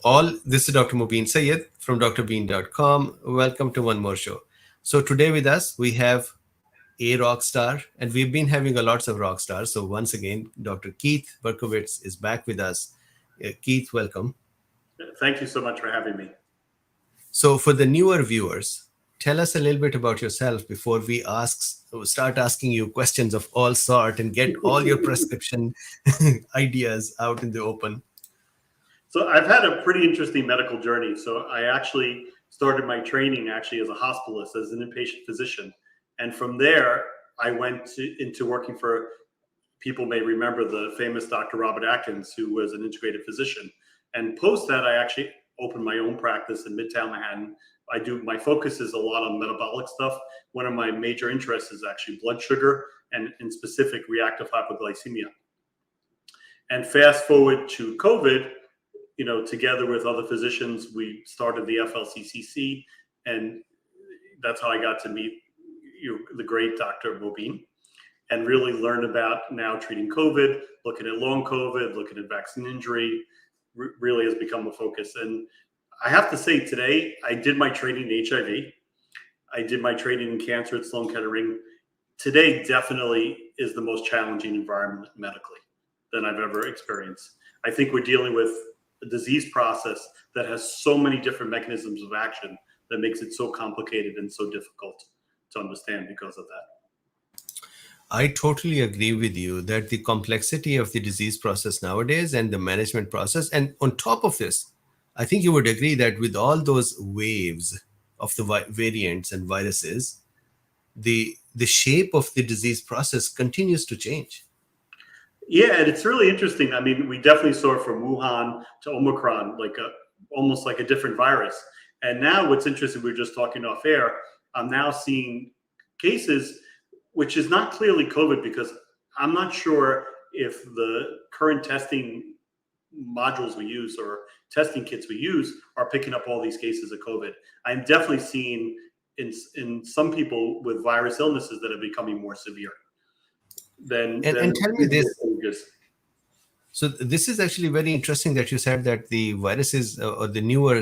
all. This is Dr. Mubin Sayed from drbeen.com. Welcome to one more show. So today with us, we have a rock star, and we've been having a lots of rock stars. So once again, Dr. Keith Berkowitz is back with us. Keith, welcome. Thank you so much for having me. So for the newer viewers, tell us a little bit about yourself before we start asking you questions of all sort and get all your prescription ideas out in the open. So I've had a pretty interesting medical journey. So I actually started my training actually as a hospitalist, as an inpatient physician. And from there, I went into working for, people may remember the famous Dr. Robert Atkins, who was an integrated physician. And post that, I actually opened my own practice in Midtown Manhattan. My focus is a lot on metabolic stuff. One of my major interests is actually blood sugar and in specific reactive hypoglycemia. And fast forward to COVID, together with other physicians, we started the FLCCC, and that's how I got to meet the great Dr. Drbeen and really learn about now treating COVID, looking at long COVID, looking at vaccine injury, really has become a focus. And I have to say today, I did my training in HIV. I did my training in cancer at Sloan Kettering. Today definitely is the most challenging environment medically than I've ever experienced. I think we're dealing with a disease process that has so many different mechanisms of action that makes it so complicated and so difficult to understand because of that. I totally agree with you that the complexity of the disease process nowadays and the management process, and on top of this, I think you would agree that with all those waves of the variants and viruses, the shape of the disease process continues to change. Yeah, and it's really interesting. I mean, we definitely saw it from Wuhan to Omicron, almost like a different virus. And now what's interesting, we were just talking off air, I'm now seeing cases, which is not clearly COVID, because I'm not sure if the current testing modules we use or testing kits we use are picking up all these cases of COVID. I'm definitely seeing in some people with virus illnesses that are becoming more severe. And tell me this. So this is actually very interesting that you said that the viruses or the newer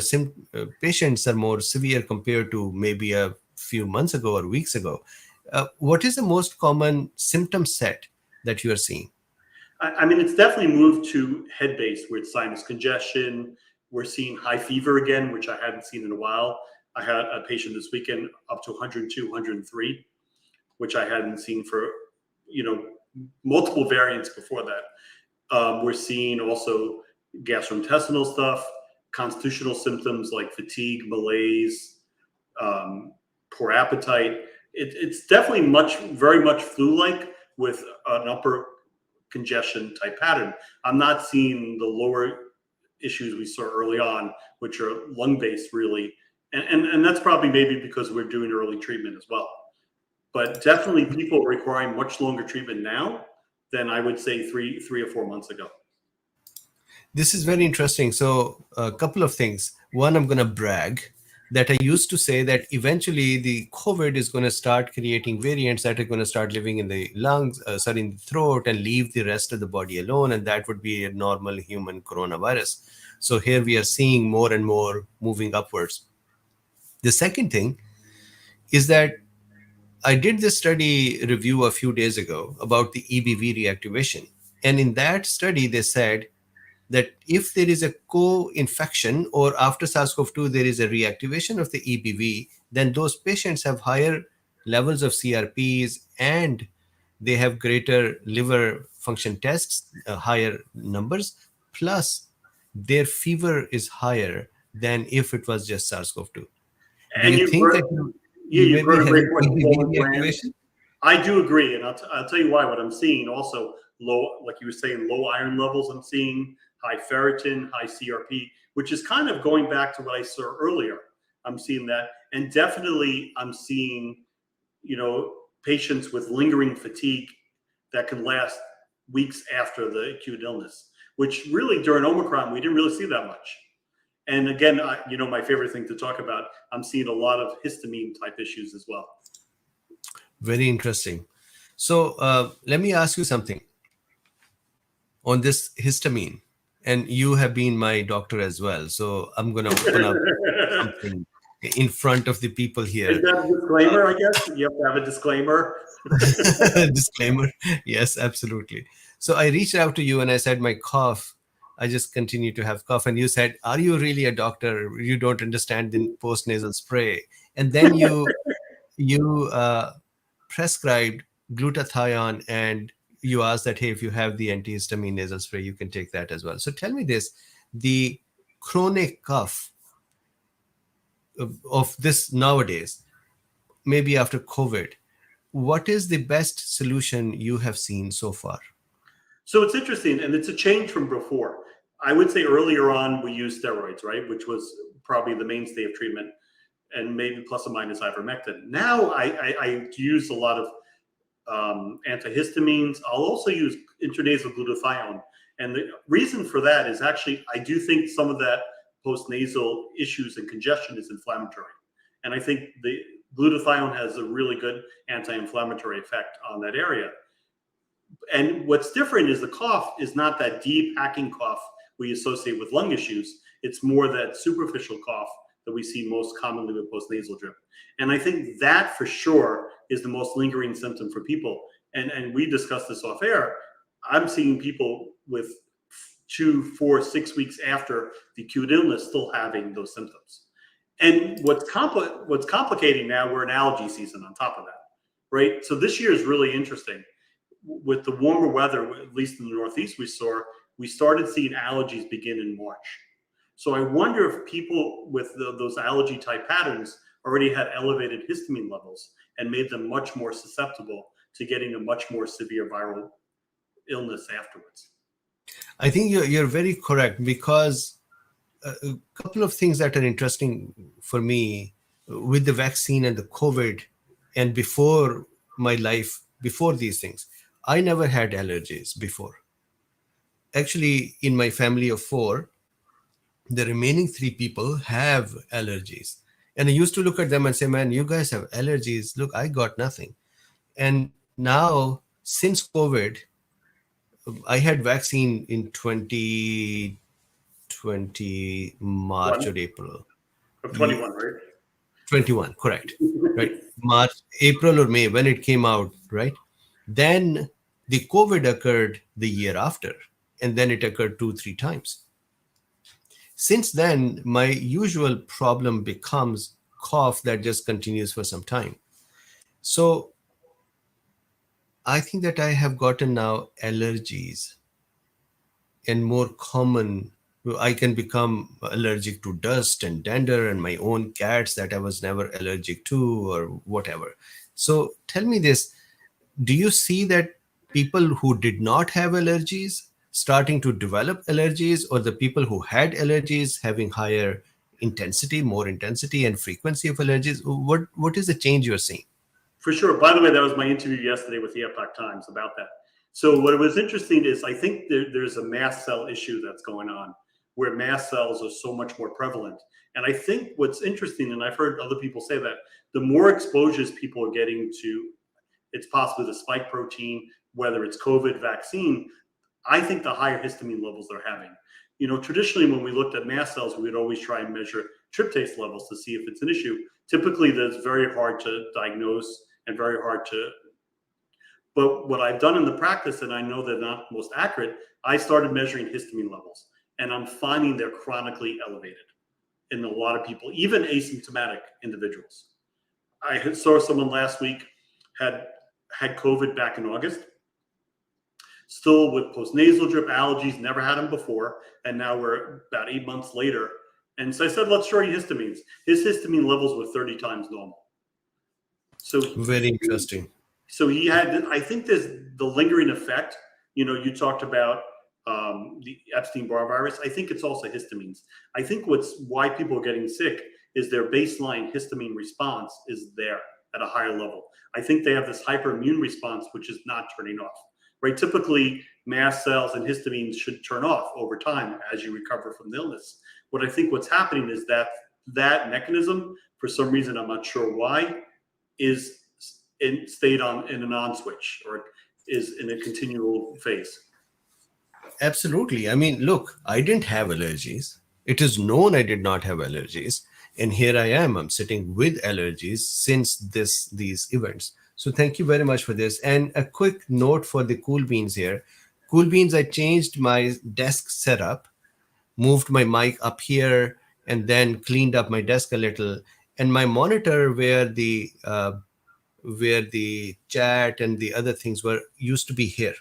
patients are more severe compared to maybe a few months ago or weeks ago. What is the most common symptom set that you are seeing? I mean, it's definitely moved to head-based with sinus congestion. We're seeing high fever again, which I hadn't seen in a while. I had a patient this weekend up to 102, 103, which I hadn't seen for, multiple variants before that. We're seeing also gastrointestinal stuff, constitutional symptoms like fatigue, malaise, poor appetite. It's definitely very much flu-like with an upper congestion type pattern. I'm not seeing the lower issues we saw early on, which are lung-based really. And that's probably maybe because we're doing early treatment as well. But definitely people requiring much longer treatment now than I would say three or 4 months ago. This is very interesting. So a couple of things. One, I'm going to brag that I used to say that eventually the COVID is going to start creating variants that are going to start living in the lungs, in the throat, and leave the rest of the body alone. And that would be a normal human coronavirus. So here we are seeing more and more moving upwards. The second thing is that I did this study review a few days ago about the EBV reactivation. And in that study, they said that if there is a co-infection or after SARS-CoV-2, there is a reactivation of the EBV, then those patients have higher levels of CRPs and they have greater liver function tests, higher numbers, plus their fever is higher than if it was just SARS-CoV-2. And do you think that you may be having EBV reactivation? I do agree. And I'll tell you why. What I'm seeing also low, like you were saying, low iron levels I'm seeing, high ferritin, high CRP, which is kind of going back to what I saw earlier. I'm seeing that. And definitely I'm seeing, patients with lingering fatigue that can last weeks after the acute illness, which really during Omicron, we didn't really see that much. And again, my favorite thing to talk about, I'm seeing a lot of histamine type issues as well. Very interesting. So let me ask you something on this histamine. And you have been my doctor as well. So I'm going to open up something in front of the people Is here. that a disclaimer, I guess? You have to have a disclaimer. Disclaimer. Yes, absolutely. So I reached out to you and I said, my cough, I just continue to have cough. And you said, are you really a doctor? You don't understand the post-nasal spray. And then you prescribed glutathione, and you asked that, hey, if you have the antihistamine nasal spray, you can take that as well. So tell me this, the chronic cough of this nowadays, maybe after COVID, what is the best solution you have seen so far? So it's interesting, and it's a change from before. I would say earlier on we used steroids, right, which was probably the mainstay of treatment, and maybe plus or minus ivermectin. Now I use a lot of antihistamines. I'll also use intranasal glutathione, and the reason for that is actually I do think some of that postnasal issues and congestion is inflammatory, and I think the glutathione has a really good anti-inflammatory effect on that area. And what's different is the cough is not that deep hacking cough we associate with lung issues. It's more that superficial cough that we see most commonly with postnasal drip. And I think that for sure is the most lingering symptom for people. And we discussed this off air. I'm seeing people with 2, 4, 6 weeks after the acute illness still having those symptoms. And what's complicating now, we're in allergy season on top of that, right? So this year is really interesting with the warmer weather, at least in the Northeast, we started seeing allergies begin in March. So I wonder if people with those allergy type patterns already had elevated histamine levels and made them much more susceptible to getting a much more severe viral illness afterwards. I think you're very correct, because a couple of things that are interesting for me with the vaccine and the COVID, and before my life, before these things, I never had allergies before. Actually, in my family of 4, the remaining 3 people have allergies. And I used to look at them and say, man, you guys have allergies. Look, I got nothing. And now, since COVID, I had vaccine in 2020, March One or April. of 21, right? 21, correct. Right. March, April or May, when it came out, right? Then the COVID occurred the year after, and then it occurred 2, 3 times. Since then, my usual problem becomes cough that just continues for some time. So I think that I have gotten now allergies, and more common, I can become allergic to dust and dander and my own cats that I was never allergic to or whatever. So tell me this, do you see that people who did not have allergies starting to develop allergies, or the people who had allergies having higher intensity, more intensity and frequency of allergies? What is the change you're seeing? For sure. By the way, that was my interview yesterday with the Epoch Times about that. So what was interesting is I think there's a mast cell issue that's going on where mast cells are so much more prevalent. And I think what's interesting, and I've heard other people say that, the more exposures people are getting to, it's possibly the spike protein, whether it's COVID vaccine, I think the higher histamine levels they're having. You know, traditionally when we looked at mast cells, we would always try and measure tryptase levels to see if it's an issue. Typically, that's very hard to diagnose and very hard to. But what I've done in the practice, and I know they're not most accurate, I started measuring histamine levels, and I'm finding they're chronically elevated in a lot of people, even asymptomatic individuals. I saw someone last week had COVID back in August, still with postnasal drip, allergies, never had them before, and now we're about 8 months later. And so I said, let's show you histamines. His histamine levels were 30 times normal. So Very interesting. So he had, I think there's the lingering effect. You know, you talked about the Epstein-Barr virus. I think it's also histamines. I think why people are getting sick is their baseline histamine response is there at a higher level. I think they have this hyperimmune response, which is not turning off, right? Typically, mast cells and histamines should turn off over time as you recover from the illness. What I think what's happening is that mechanism, for some reason, I'm not sure why, stayed on in an on switch, or is in a continual phase. Absolutely. I mean, look, I didn't have allergies. It is known I did not have allergies. And here I am. I'm sitting with allergies since these events. So thank you very much for this. And a quick note for the Cool Beans here. Cool Beans, I changed my desk setup, moved my mic up here, and then cleaned up my desk a little. And my monitor where the chat and the other things were used to be here.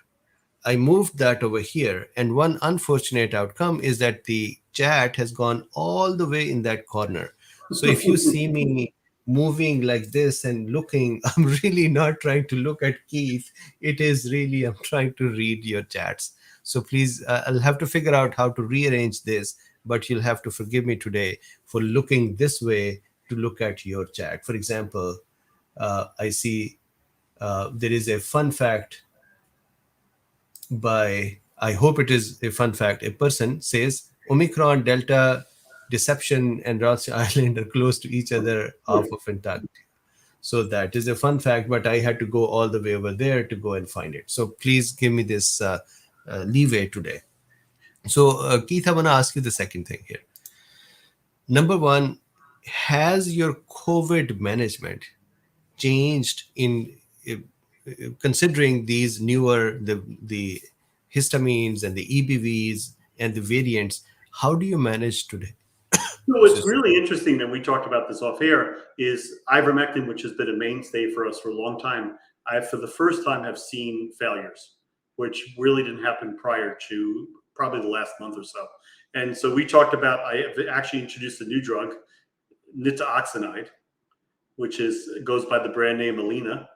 I moved that over here. And one unfortunate outcome is that the chat has gone all the way in that corner. So if you see me moving like this and looking, I'm really not trying to look at Keith. It is really, I'm trying to read your chats. So please, I'll have to figure out how to rearrange this, but you'll have to forgive me today for looking this way to look at your chat. For example, I see there is a fun fact by, I hope it is a fun fact. A person says Omicron, Delta, Deception, and Ross Island are close to each other off of Antarctica. So that is a fun fact, but I had to go all the way over there to go and find it. So please give me this leeway today. So, Keith, I want to ask you the second thing here. Number one, has your COVID management changed in considering these newer the histamines and the EBVs and the variants? How do you manage today? So what's really interesting that we talked about this off air is ivermectin, which has been a mainstay for us for a long time. I, for the first time, have seen failures, which really didn't happen prior to probably the last month or so. And so we talked about, I have actually introduced a new drug, nitaoxanide, which goes by the brand name Alina.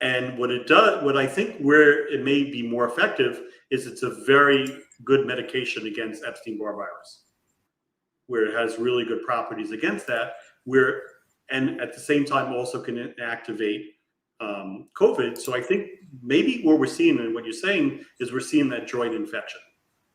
And what it does, what I think where it may be more effective is it's a very good medication against Epstein-Barr virus, where it has really good properties against that, and at the same time also can activate COVID. So I think maybe what we're seeing and what you're saying is we're seeing that joint infection.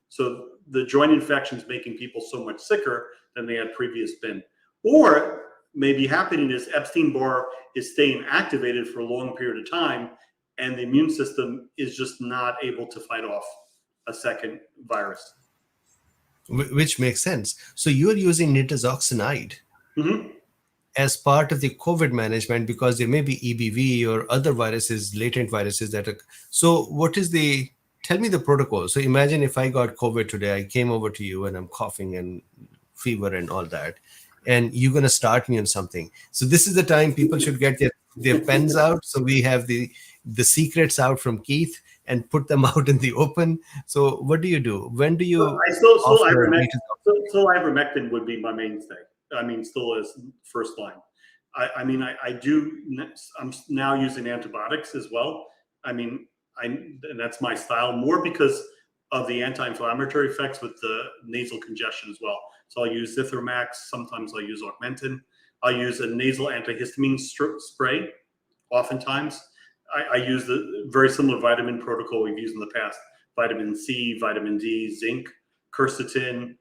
So the joint infection is making people so much sicker than they had previously been. Or maybe happening is Epstein-Barr is staying activated for a long period of time, and the immune system is just not able to fight off a second virus. Which makes sense. So you're using nitazoxanide as part of the COVID management because there may be EBV or other viruses, latent viruses that are. So what is tell me the protocol. So imagine if I got COVID today, I came over to you and I'm coughing and fever and all that, and you're going to start me on something. So this is the time people should get their pens out. So we have the secrets out from Keith and put them out in the open. So what do you do? When do you? I still ivermectin would be my mainstay. I mean, still as first line. I'm now using antibiotics as well. I mean, and that's my style more because of the anti-inflammatory effects with the nasal congestion as well. So I'll use Zithromax. Sometimes I'll use Augmentin. I'll use a nasal antihistamine spray. Oftentimes, I use the very similar vitamin protocol we've used in the past: vitamin C, vitamin D, zinc, quercetin.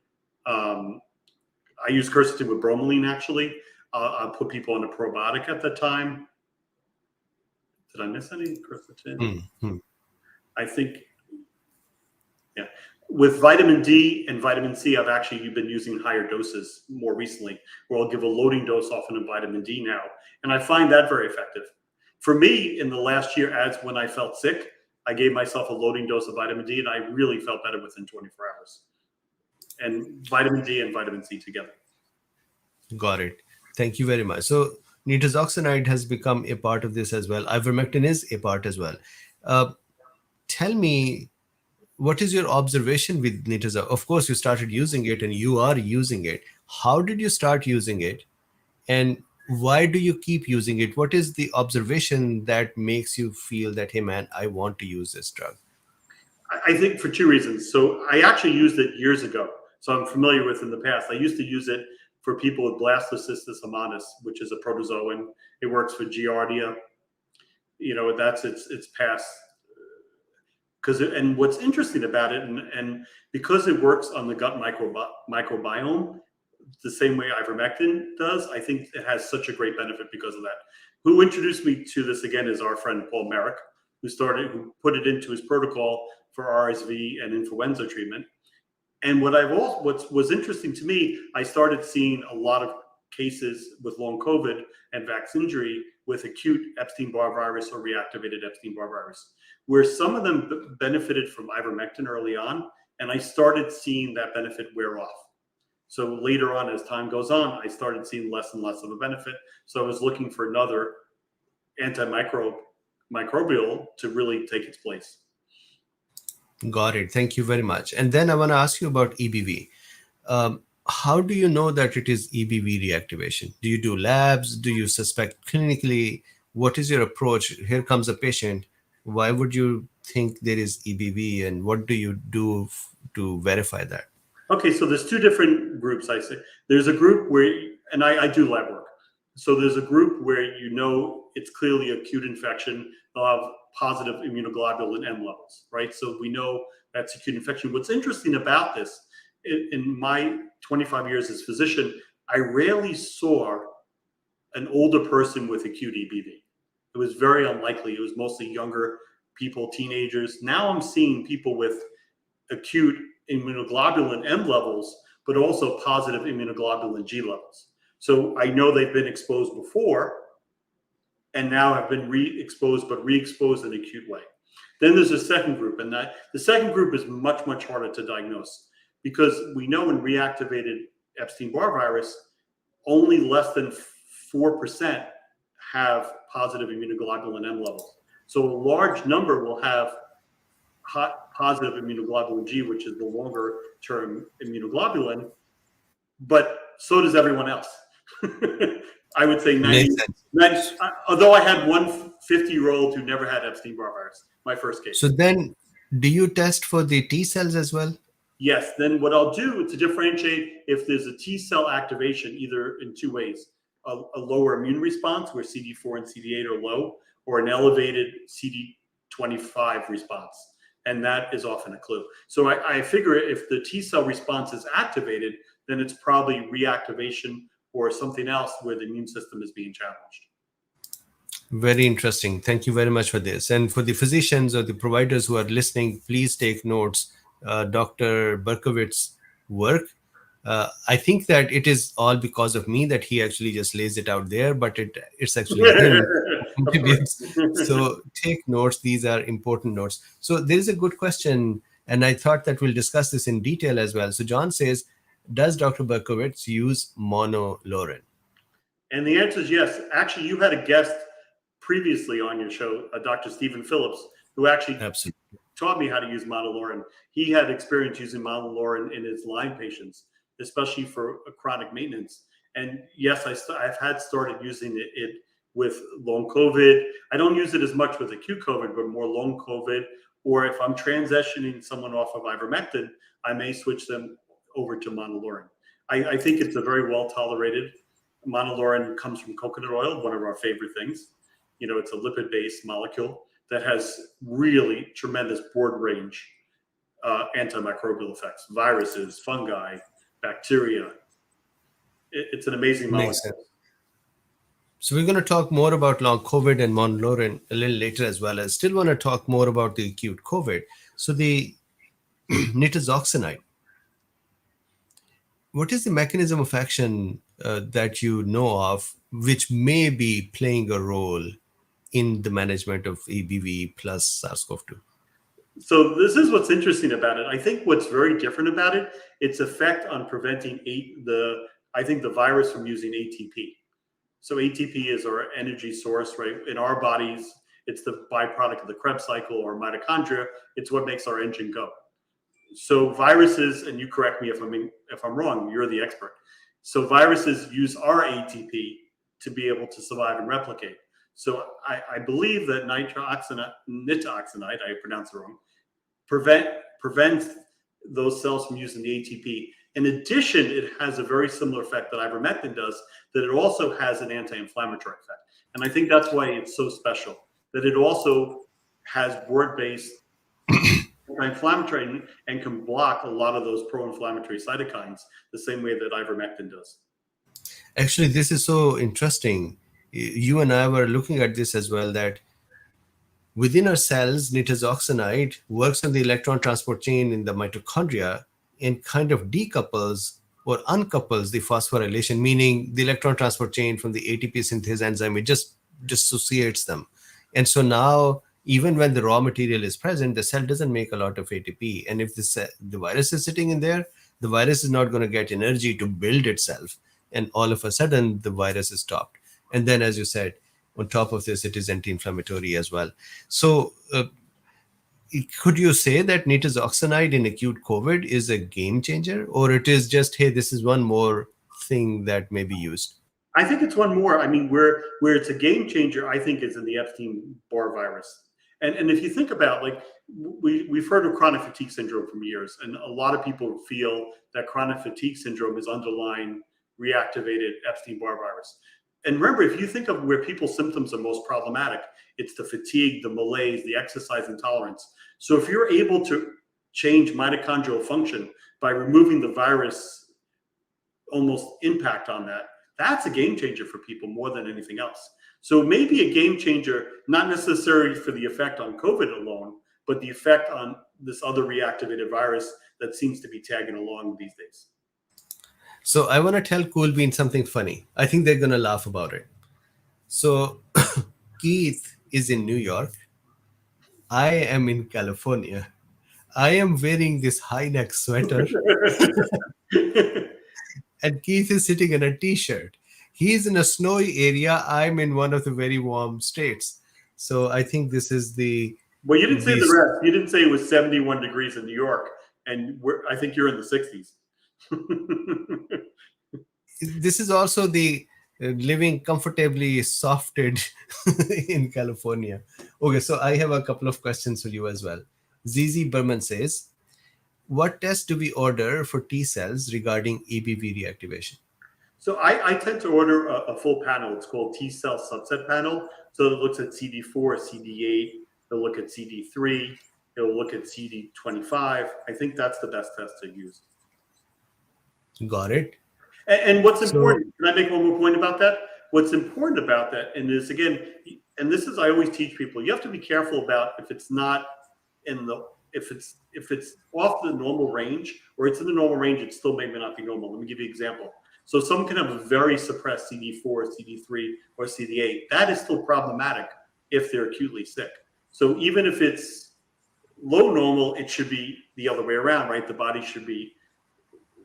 I use quercetin with bromelain. Actually, I'll put people on a probiotic at the time. Did I miss any quercetin? I think, yeah. With vitamin D and vitamin C, I've actually been using higher doses more recently, where I'll give a loading dose often of vitamin D now. And I find that very effective. For me, in the last year, as when I felt sick, I gave myself a loading dose of vitamin D, and I really felt better within 24 hours. And vitamin D and vitamin C together. Got it. Thank you very much. So nitazoxanide has become a part of this as well. Ivermectin is a part as well. Tell me, what is your observation with nitazoxanide? Of course, you started using it and you are using it. How did you start using it? And why do you keep using it? What is the observation that makes you feel that, hey man, I want to use this drug? I think for two reasons. So I actually used it years ago. So I'm familiar with in the past. I used to use it for people with blastocystis hominis, which is a protozoan. It works for Giardia. You know, that's its past. And what's interesting about it, and because it works on the gut microbiome, the same way ivermectin does, I think it has such a great benefit because of that. Who introduced me to this again is our friend Paul Merrick, who put it into his protocol for RSV and influenza treatment. And what was interesting to me, I started seeing a lot of cases with long COVID and vaccine injury with acute Epstein-Barr virus or reactivated Epstein-Barr virus, where some of them benefited from ivermectin early on, and I started seeing that benefit wear off. So later on, as time goes on, I started seeing less and less of a benefit. So I was looking for another antimicrobial to really take its place. Got it. Thank you very much. And then I want to ask you about EBV. How do you know that it is EBV reactivation? Do you do labs? Do you suspect clinically? What is your approach? Here comes a patient. Why would you think there is EBV, and what do you do to verify that? Okay, so there's two different groups, I say. There's a group where, and I do lab work. So there's a group where it's clearly acute infection. They'll have positive immunoglobulin M levels, right? So we know that's acute infection. What's interesting about this, in my 25 years as physician, I rarely saw an older person with acute EBV. It was very unlikely. It was mostly younger people, teenagers. Now I'm seeing people with acute immunoglobulin M levels, but also positive immunoglobulin G levels. So I know they've been exposed before and now have been re-exposed, but re-exposed in an acute way. Then there's a second group, and the second group is much, much harder to diagnose, because we know in reactivated Epstein-Barr virus, only less than 4% have positive immunoglobulin M levels. So a large number will have positive immunoglobulin G, which is the longer term immunoglobulin, but so does everyone else. I would say 90, although I had one 50-year-old who never had Epstein-Barr virus, my first case. So then, do you test for the T cells as well? Yes. Then what I'll do to differentiate if there's a T cell activation, either in two ways: a lower immune response where CD4 and CD8 are low, or an elevated CD25 response. And that is often a clue. So I figure if the T cell response is activated, then it's probably reactivation or something else where the immune system is being challenged. Very interesting. Thank you very much for this. And for the physicians or the providers who are listening, please take notes. Dr. Berkowitz's work. I think that it is all because of me that he actually just lays it out there, but it's actually him who contributes. So take notes. These are important notes. So there is a good question, and I thought that we'll discuss this in detail as well. So John says, does Dr. Berkowitz use monolaurin? And the answer is yes. Actually, you had a guest previously on your show, Dr. Stephen Phillips, who actually taught me how to use monolaurin. He had experience using monolaurin in his Lyme patients, especially for chronic maintenance. And yes, I've had started using it with long COVID. I don't use it as much with acute COVID, but more long COVID. Or if I'm transitioning someone off of ivermectin, I may switch them over to monolaurin. I think it's a very well tolerated. Monolaurin comes from coconut oil, one of our favorite things. It's a lipid-based molecule that has really tremendous broad range antimicrobial effects, viruses, fungi, bacteria. It's an amazing molecule. So we're going to talk more about long COVID and monolaurin a little later as well. I still want to talk more about the acute COVID. So the nitazoxanide, what is the mechanism of action that you know of, which may be playing a role in the management of EBV plus SARS-CoV-2? So this is what's interesting about it. I think what's very different about it, its effect on preventing the virus from using ATP. So ATP is our energy source, right? In our bodies, it's the byproduct of the Krebs cycle or mitochondria. It's what makes our engine go. So viruses, and you correct me if I'm wrong, you're the expert. So viruses use our ATP to be able to survive and replicate. So I believe that nitazoxanide, I pronounced it wrong, prevents those cells from using the ATP. In addition, it has a very similar effect that ivermectin does, that it also has an anti-inflammatory effect. And I think that's why it's so special, that it also has broad-based anti-inflammatory and can block a lot of those pro-inflammatory cytokines the same way that ivermectin does. Actually, this is so interesting. You and I were looking at this as well, that within our cells, nitazoxanide works on the electron transport chain in the mitochondria and kind of decouples or uncouples the phosphorylation, meaning the electron transport chain from the ATP synthase enzyme. It just dissociates them. And so now, even when the raw material is present, the cell doesn't make a lot of ATP. And if the virus is sitting in there, the virus is not going to get energy to build itself. And all of a sudden, the virus is stopped. And then, as you said, on top of this, it is anti-inflammatory as well. So could you say that nitazoxanide in acute COVID is a game changer, or it is just, hey, this is one more thing that may be used? I think it's one more. I mean, where it's a game changer, I think, is in the Epstein-Barr virus. And if you think about, like, we've heard of chronic fatigue syndrome for years, and a lot of people feel that chronic fatigue syndrome is underlying reactivated Epstein-Barr virus. And remember, if you think of where people's symptoms are most problematic, it's the fatigue, the malaise, the exercise intolerance. So if you're able to change mitochondrial function by removing the virus almost impact on that, that's a game changer for people more than anything else. So maybe a game changer, not necessarily for the effect on COVID alone, but the effect on this other reactivated virus that seems to be tagging along these days. So I want to tell Cool Bean something funny. I think they're going to laugh about it. So Keith is in New York. I am in California. I am wearing this high neck sweater. And Keith is sitting in a t-shirt. He's in a snowy area. I'm in one of the very warm states. So I think this is the... Well, you didn't say the rest. You didn't say it was 71 degrees in New York. And I think you're in the 60s. This is also the living comfortably softed in California. Okay, so I have a couple of questions for you as well. ZZ Berman says, what test do we order for T cells regarding EBV reactivation? So I tend to order a full panel. It's called T cell subset panel. So it looks at CD4, CD8. It'll look at CD3. It'll look at CD25. I think that's the best test to use. Got it. And what's important, can I make one more point about that? What's important about that, and this again, and this is, I always teach people, you have to be careful about if it's not in the, if it's off the normal range, or it's in the normal range, it still may not be normal. Let me give you an example. So someone can have a very suppressed CD4, CD3, or CD8. That is still problematic if they're acutely sick. So even if it's low normal, it should be the other way around, right? The body should be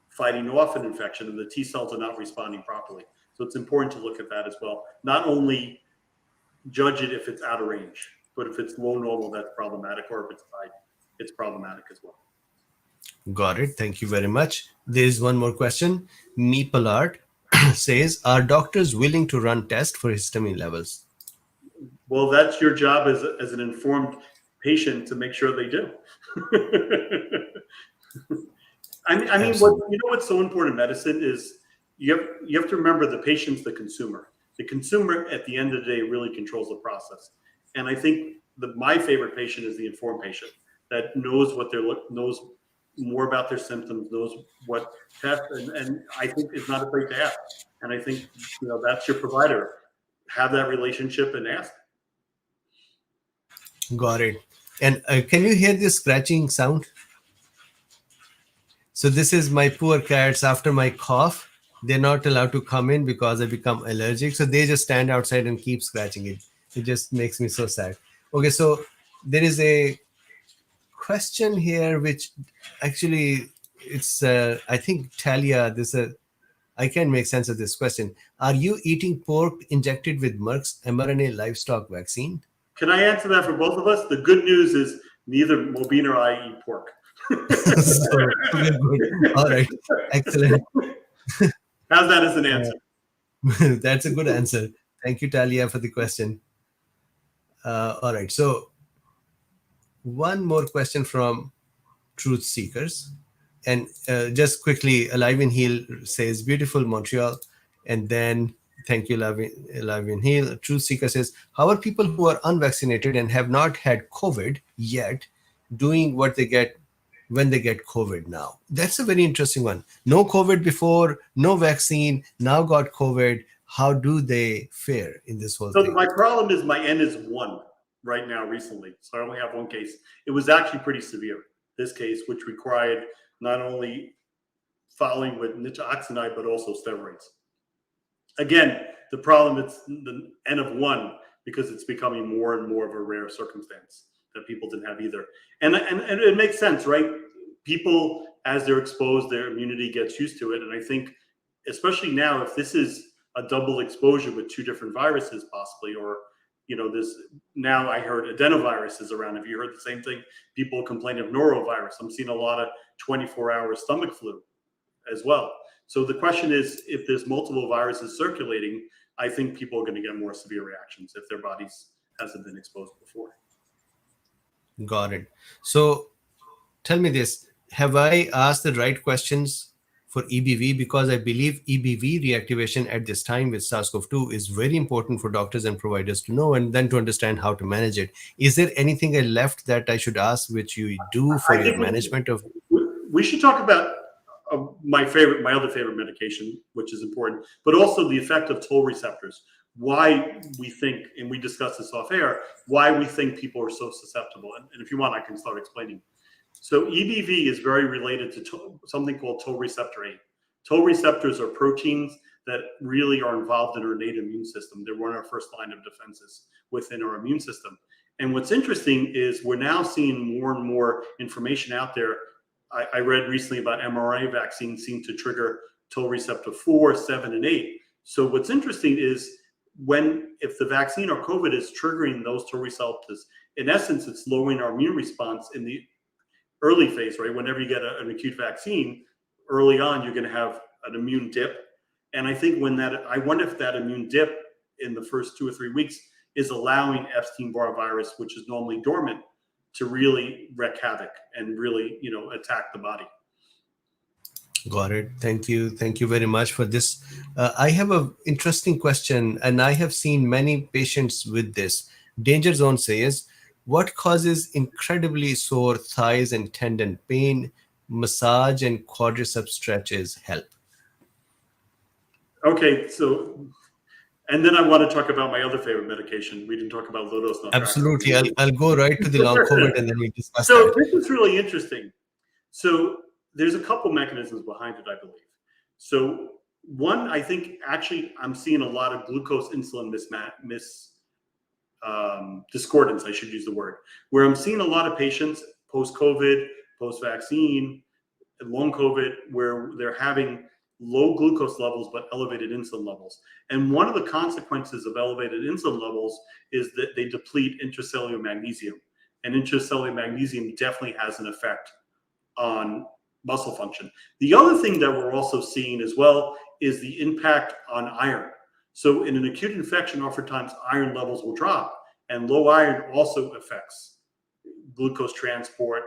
fighting off an infection, and the T cells are not responding properly. So it's important to look at that as well. Not only judge it if it's out of range, but if it's low normal, that's problematic, or if it's high, it's problematic as well. Got it. Thank you very much. There is one more question. Neepalard says, are doctors willing to run tests for histamine levels? Well, that's your job as an informed patient to make sure they do. I mean, what's so important in medicine is you have to remember the patient's the consumer. The consumer, at the end of the day, really controls the process. And I think my favorite patient is the informed patient that knows what knows more about their symptoms, knows what test, and I think is not afraid to ask. And I think that's your provider. Have that relationship and ask. Got it. And can you hear this scratching sound? So this is my poor cats. After my cough, they're not allowed to come in because I become allergic. So they just stand outside and keep scratching it. It just makes me so sad. Okay, so there is a question here, which actually it's, I think, Talia, I can't make sense of this question. Are you eating pork injected with Merck's mRNA livestock vaccine? Can I answer that for both of us? The good news is neither Mobeen or I eat pork. So, good. All right. Excellent. How's that as an answer? That's a good answer. Thank you, Talia, for the question. All right. So one more question from Truth Seekers. And just quickly, Alive and Heal says, beautiful Montreal. And then, thank you, Alive and Heal. Truth Seeker says, how are people who are unvaccinated and have not had COVID yet doing what they get when they get COVID now? That's a very interesting one. No COVID before, no vaccine, now got COVID. How do they fare in this whole thing? So my problem is my N is 1. right now recently. So I only have one case. It was actually pretty severe, this case, which required not only following with nitazoxanide, but also steroids. Again, the problem, it's the N of one, because it's becoming more and more of a rare circumstance that people didn't have either. And it makes sense, right? People, as they're exposed, their immunity gets used to it. And I think, especially now, if this is a double exposure with two different viruses possibly, or, you know, this, now I heard adenovirus is around. Have you heard the same thing? People complain of norovirus. I'm seeing a lot of 24-hour stomach flu as well. So the question is, if there's multiple viruses circulating, I think people are going to get more severe reactions if their bodies hasn't been exposed before. Got it. So tell me this, have I asked the right questions for EBV? Because I believe EBV reactivation at this time with SARS-CoV-2 is very important for doctors and providers to know, and then to understand how to manage it. Is there anything I left that I should ask, which you do for your management of? We should talk about my other favorite medication, which is important, but also the effect of toll receptors. Why we think, and we discussed this off air, why we think people are so susceptible. And if you want, I can start explaining. So EBV is very related to something called toll receptor 8. Toll receptors are proteins that really are involved in our innate immune system. They're one of our first line of defenses within our immune system. And what's interesting is we're now seeing more and more information out there. I read recently about mRNA vaccines seem to trigger toll receptor 4, 7, and 8. So what's interesting is if the vaccine or COVID is triggering those toll receptors, in essence, it's lowering our immune response in the early phase, right? Whenever you get an acute vaccine, early on, you're going to have an immune dip. And I think I wonder if that immune dip in the first 2 or 3 weeks is allowing Epstein-Barr virus, which is normally dormant, to really wreak havoc and really, attack the body. Got it. Thank you. Thank you very much for this. I have an interesting question, and I have seen many patients with this. Danger Zone says, what causes incredibly sore thighs and tendon pain? Massage and quadricep stretches help. Okay, so, and then I want to talk about my other favorite medication. We didn't talk about low-dose naltrexone. Absolutely. I'll go right to the long COVID and then we discuss So that. this is really interesting. So there's a couple mechanisms behind it, I believe. So one, I think actually I'm seeing a lot of glucose insulin discordance, I should use the word, where I'm seeing a lot of patients post-COVID, post-vaccine, and long COVID, where they're having low glucose levels but elevated insulin levels. And one of the consequences of elevated insulin levels is that they deplete intracellular magnesium. And intracellular magnesium definitely has an effect on muscle function. The other thing that we're also seeing as well is the impact on iron. So in an acute infection, oftentimes iron levels will drop, and low iron also affects glucose transport,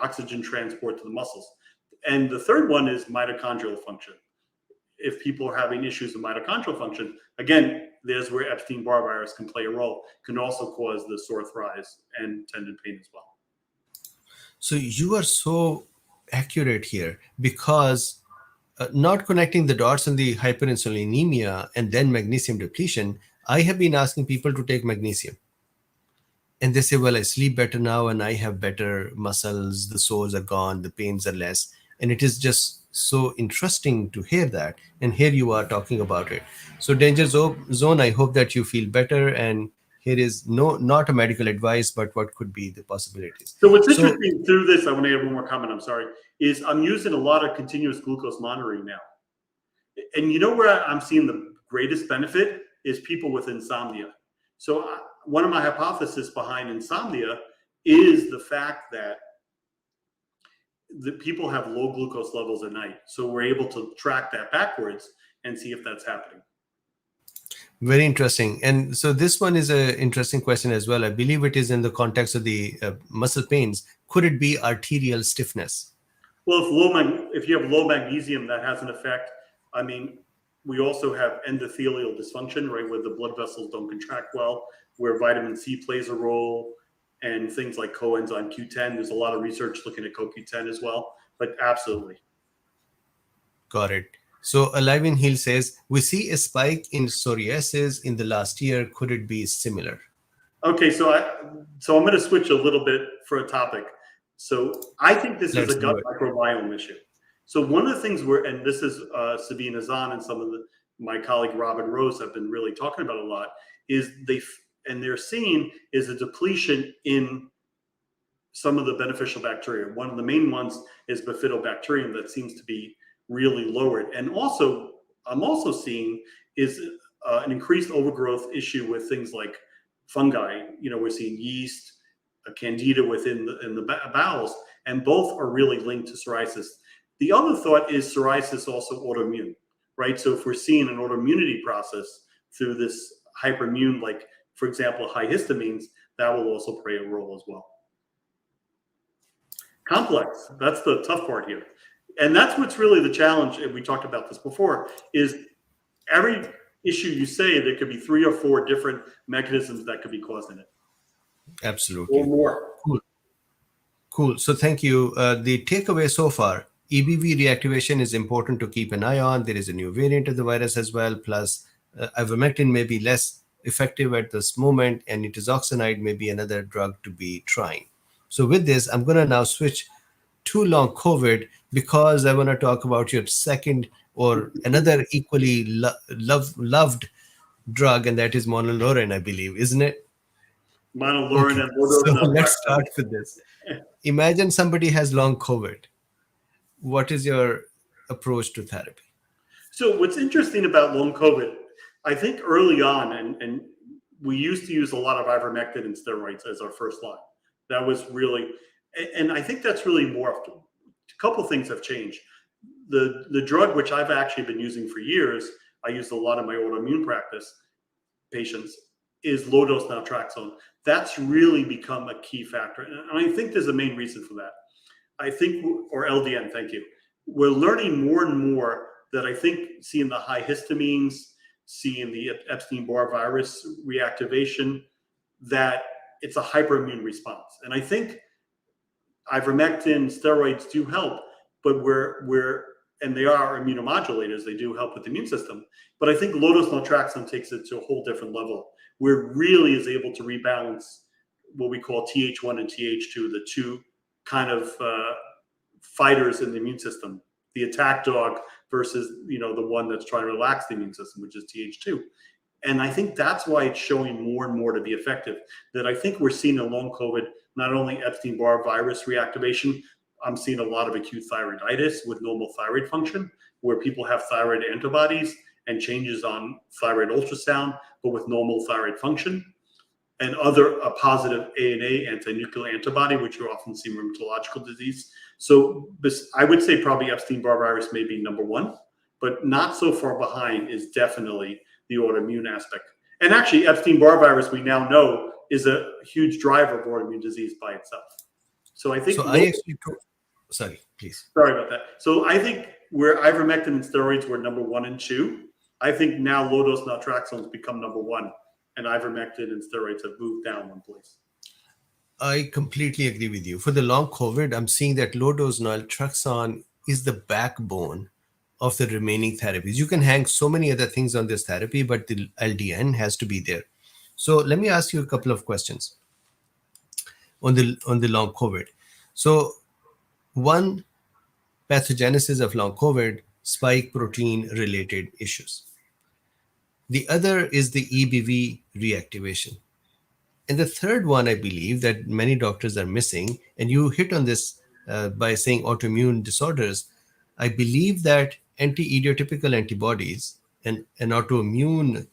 oxygen transport to the muscles. And the third one is mitochondrial function. If people are having issues with mitochondrial function, again, there's where Epstein-Barr virus can play a role, can also cause the sore thighs and tendon pain as well. So you are so accurate here, because not connecting the dots on the hyperinsulinemia and then magnesium depletion, I have been asking people to take magnesium. And they say, well, I sleep better now and I have better muscles, the sores are gone, the pains are less. And it is just so interesting to hear that. And here you are talking about it. So Danger Zone, I hope that you feel better. And here is not a medical advice, but what could be the possibilities. So what's interesting through this, I want to add one more comment, I'm sorry, is I'm using a lot of continuous glucose monitoring now. And you know where I'm seeing the greatest benefit is people with insomnia. So one of my hypotheses behind insomnia is the fact that the people have low glucose levels at night. So we're able to track that backwards and see if that's happening. Very interesting. And so this one is an interesting question as well. I believe it is in the context of the muscle pains. Could it be arterial stiffness? Well, if you have low magnesium, that has an effect. I mean, we also have endothelial dysfunction, right, where the blood vessels don't contract well, where vitamin C plays a role, and things like coenzyme Q10. There's a lot of research looking at CoQ10 as well, but absolutely. Got it. So Alive in Heal says, we see a spike in psoriasis in the last year. Could it be similar? Okay, so So I'm going to switch a little bit for a topic. So I think this is Let's a gut do it. microbiome issue. So one of the things and this is Sabine Azan and some of my colleague Robin Rose have been really talking about a lot, is they're seeing is a depletion in some of the beneficial bacteria. One of the main ones is bifidobacterium that seems to be really lowered. And also, I'm also seeing is an increased overgrowth issue with things like fungi. We're seeing yeast, a candida within the bowels, and both are really linked to psoriasis. The other thought is psoriasis also autoimmune, right? So if we're seeing an autoimmunity process through this hyperimmune, like for example, high histamines, that will also play a role as well. Complex, that's the tough part here. And that's what's really the challenge, and we talked about this before, is every issue you say, there could be 3 or 4 different mechanisms that could be causing it. Absolutely. Or more. Cool. So thank you. The takeaway so far, EBV reactivation is important to keep an eye on. There is a new variant of the virus as well. Plus, ivermectin may be less effective at this moment, and nitazoxanide may be another drug to be trying. So with this, I'm going to now switch to long COVID because I want to talk about your second or another equally loved drug, and that is monolaurin, I believe, isn't it? Monolaurin Okay. and low-dose So let's start with this. Imagine somebody has long COVID. What is your approach to therapy? So what's interesting about long COVID, I think early on, and we used to use a lot of ivermectin and steroids as our first line. That was really, and I think that's really morphed. A couple things have changed. The drug, which I've actually been using for years, I used a lot in my autoimmune practice patients, is low-dose naltrexone. That's really become a key factor. And I think there's a main reason for that. I think, or LDN, thank you. We're learning more and more that I think seeing the high histamines, seeing the Epstein-Barr virus reactivation, that it's a hyperimmune response. And I think ivermectin, steroids do help, but and they are immunomodulators. They do help with the immune system. But I think low-dose naltrexone takes it to a whole different level, where it really is able to rebalance what we call Th1 and Th2, the two kind of fighters in the immune system, the attack dog versus the one that's trying to relax the immune system, which is Th2. And I think that's why it's showing more and more to be effective. That I think we're seeing in long COVID, not only Epstein-Barr virus reactivation, I'm seeing a lot of acute thyroiditis with normal thyroid function, where people have thyroid antibodies and changes on thyroid ultrasound, but with normal thyroid function, and a positive ANA, anti-nuclear antibody, which you often see in rheumatological disease. So I would say probably Epstein-Barr virus may be number one, but not so far behind is definitely the autoimmune aspect. And actually, Epstein-Barr virus, we now know, is a huge driver of autoimmune disease by itself. So I think. So I actually. Sorry, please. Sorry about that. So I think where ivermectin and steroids were number 1 and 2, I think now low-dose naltrexone has become number 1, and ivermectin and steroids have moved down one place. I completely agree with you. For the long COVID, I'm seeing that low-dose naltrexone is the backbone of the remaining therapies. You can hang so many other things on this therapy, but the LDN has to be there. So let me ask you a couple of questions on the long COVID. So one, pathogenesis of long COVID, spike protein related issues. The other is the EBV reactivation. And the third one, I believe, that many doctors are missing, and you hit on this by saying autoimmune disorders. I believe that anti-idiotypical antibodies and an autoimmune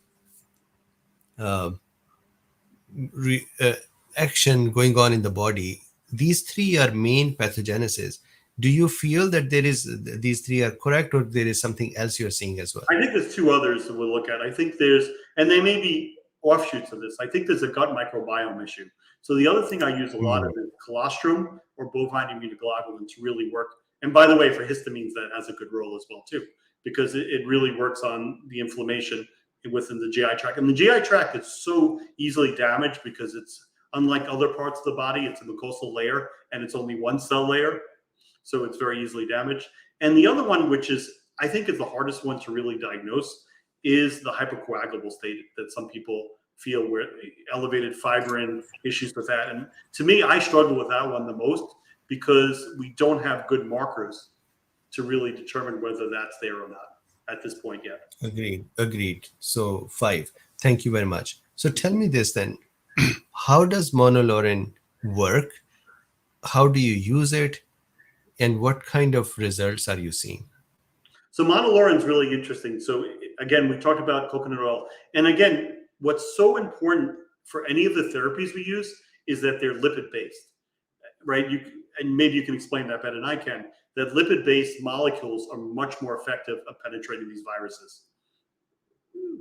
action going on in the body, these three are main pathogenesis. Do you feel that these three are correct, or there is something else you're seeing as well? I think there's 2 others that we'll look at. I think and they may be offshoots of this. I think there's a gut microbiome issue. So the other thing I use a lot of is colostrum or bovine immunoglobulin to really work. And by the way, for histamines, that has a good role as well too, because it really works on the inflammation within the GI tract. And the GI tract is so easily damaged because it's unlike other parts of the body. It's a mucosal layer and it's only one cell layer. So it's very easily damaged. And the other one, which I think is the hardest one to really diagnose, is the hypercoagulable state that some people feel where elevated fibrin issues with that. And to me, I struggle with that one the most because we don't have good markers to really determine whether that's there or not at this point yet. Agreed. So 5. Thank you very much. So tell me this then. How does monolaurin work? How do you use it? And what kind of results are you seeing? So monolaurin is really interesting. So again, we talked about coconut oil. And again, what's so important for any of the therapies we use is that they're lipid-based, right? And maybe you can explain that better than I can, that lipid-based molecules are much more effective at penetrating these viruses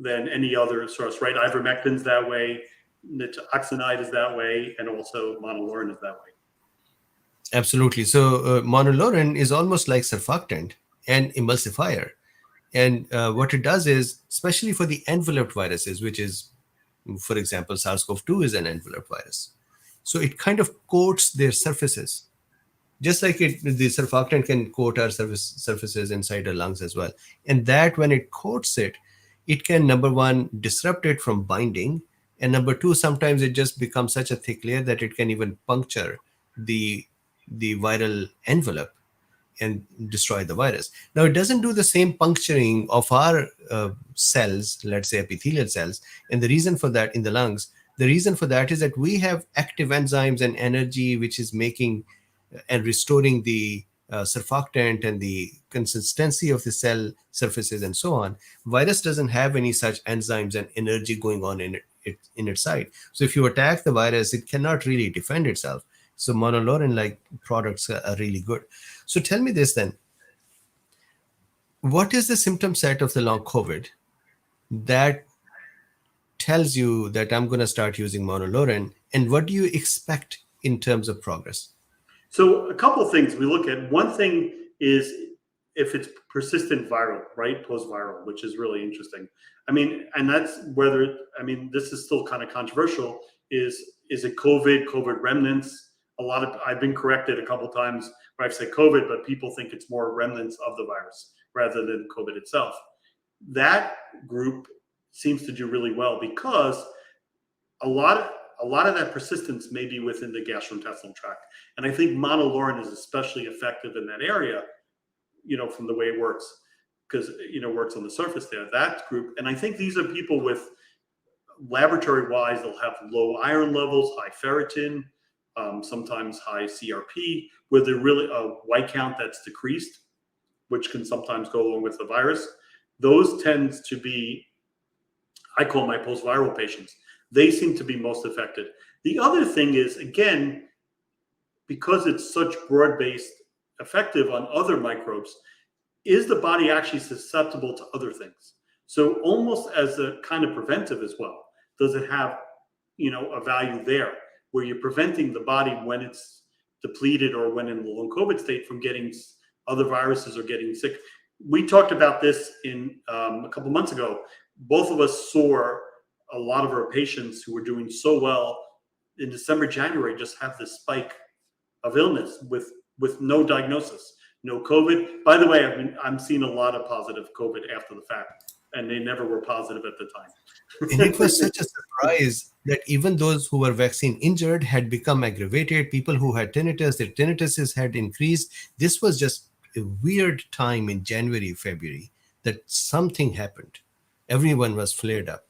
than any other source, right? Ivermectin's that way, nitazoxanide is that way, and also monolaurin is that way. Absolutely. So monolaurin is almost like surfactant and emulsifier. And what it does is, especially for the enveloped viruses, which is, for example, SARS-CoV-2 is an enveloped virus. So it kind of coats their surfaces, just like the surfactant can coat our surfaces inside our lungs as well. And that when it coats it, it can, number one, disrupt it from binding. And number two, sometimes it just becomes such a thick layer that it can even puncture the viral envelope and destroy the virus. Now, it doesn't do the same puncturing of our cells, let's say epithelial cells. And the reason for that in the lungs, the reason for that is that we have active enzymes and energy, which is making and restoring the surfactant and the consistency of the cell surfaces and so on. Virus doesn't have any such enzymes and energy going on in its side. So if you attack the virus, it cannot really defend itself. So monolaurin-like products are really good. So tell me this then. What is the symptom set of the long COVID that tells you that I'm going to start using monolaurin? And what do you expect in terms of progress? So a couple of things we look at. One thing is if it's persistent viral, right? Post-viral, which is really interesting. I mean, and that's whether, I mean, this is still kind of controversial. Is it COVID remnants? I've been corrected a couple of times where I've said COVID, but people think it's more remnants of the virus rather than COVID itself. That group seems to do really well because a lot of that persistence may be within the gastrointestinal tract. And I think monolaurin is especially effective in that area, from the way it works, because, it works on the surface there, that group. And I think these are people with, laboratory-wise, they'll have low iron levels, high ferritin, sometimes high CRP, where they're really a white count that's decreased, which can sometimes go along with the virus. Those tends to be, I call my post-viral patients. They seem to be most affected. The other thing is, again, because it's such broad-based effective on other microbes, is the body actually susceptible to other things? So almost as a kind of preventive as well, does it have, a value there where you're preventing the body when it's depleted or when in the long COVID state from getting other viruses or getting sick? We talked about this in a couple months ago. Both of us saw a lot of our patients who were doing so well in December, January, just have this spike of illness with no diagnosis, no COVID. By the way, I'm seeing a lot of positive COVID after the fact, and they never were positive at the time. And it was such a surprise that even those who were vaccine injured had become aggravated. People who had tinnitus, their tinnituses had increased. This was just a weird time in January, February, that something happened. Everyone was flared up.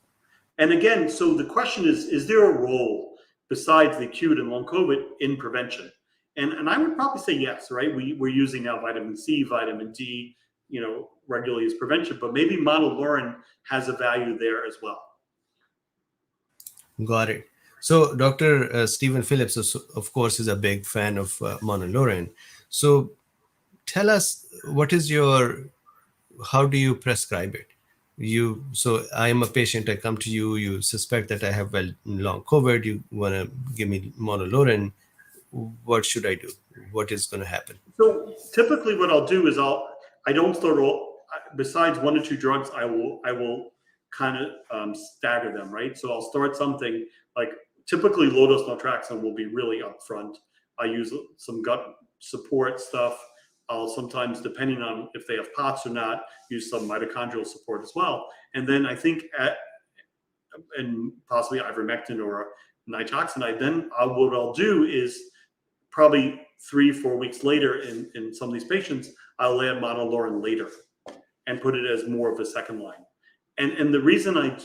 And again, so the question is there a role besides the acute and long COVID in prevention? And I would probably say yes, right? We're using now vitamin C, vitamin D, regularly as prevention, but maybe monolaurin has a value there as well. Got it. So Dr. Stephen Phillips, of course, is a big fan of monolaurin. So tell us, how do you prescribe it? So I am a patient, I come to you, you suspect that I have long COVID, you want to give me monolaurin. What should I do? What is going to happen? So typically what I'll do is I don't start besides 1 or 2 drugs, I will kind of stagger them, right? So I'll start something like typically low-dose naltrexone will be really upfront. I use some gut support stuff. I'll sometimes, depending on if they have POTS or not, use some mitochondrial support as well. And then I think and possibly ivermectin or nitazoxanide, then what I'll do is probably 3-4 weeks later in some of these patients, I'll add monolaurin later and put it as more of a second line. And the reason I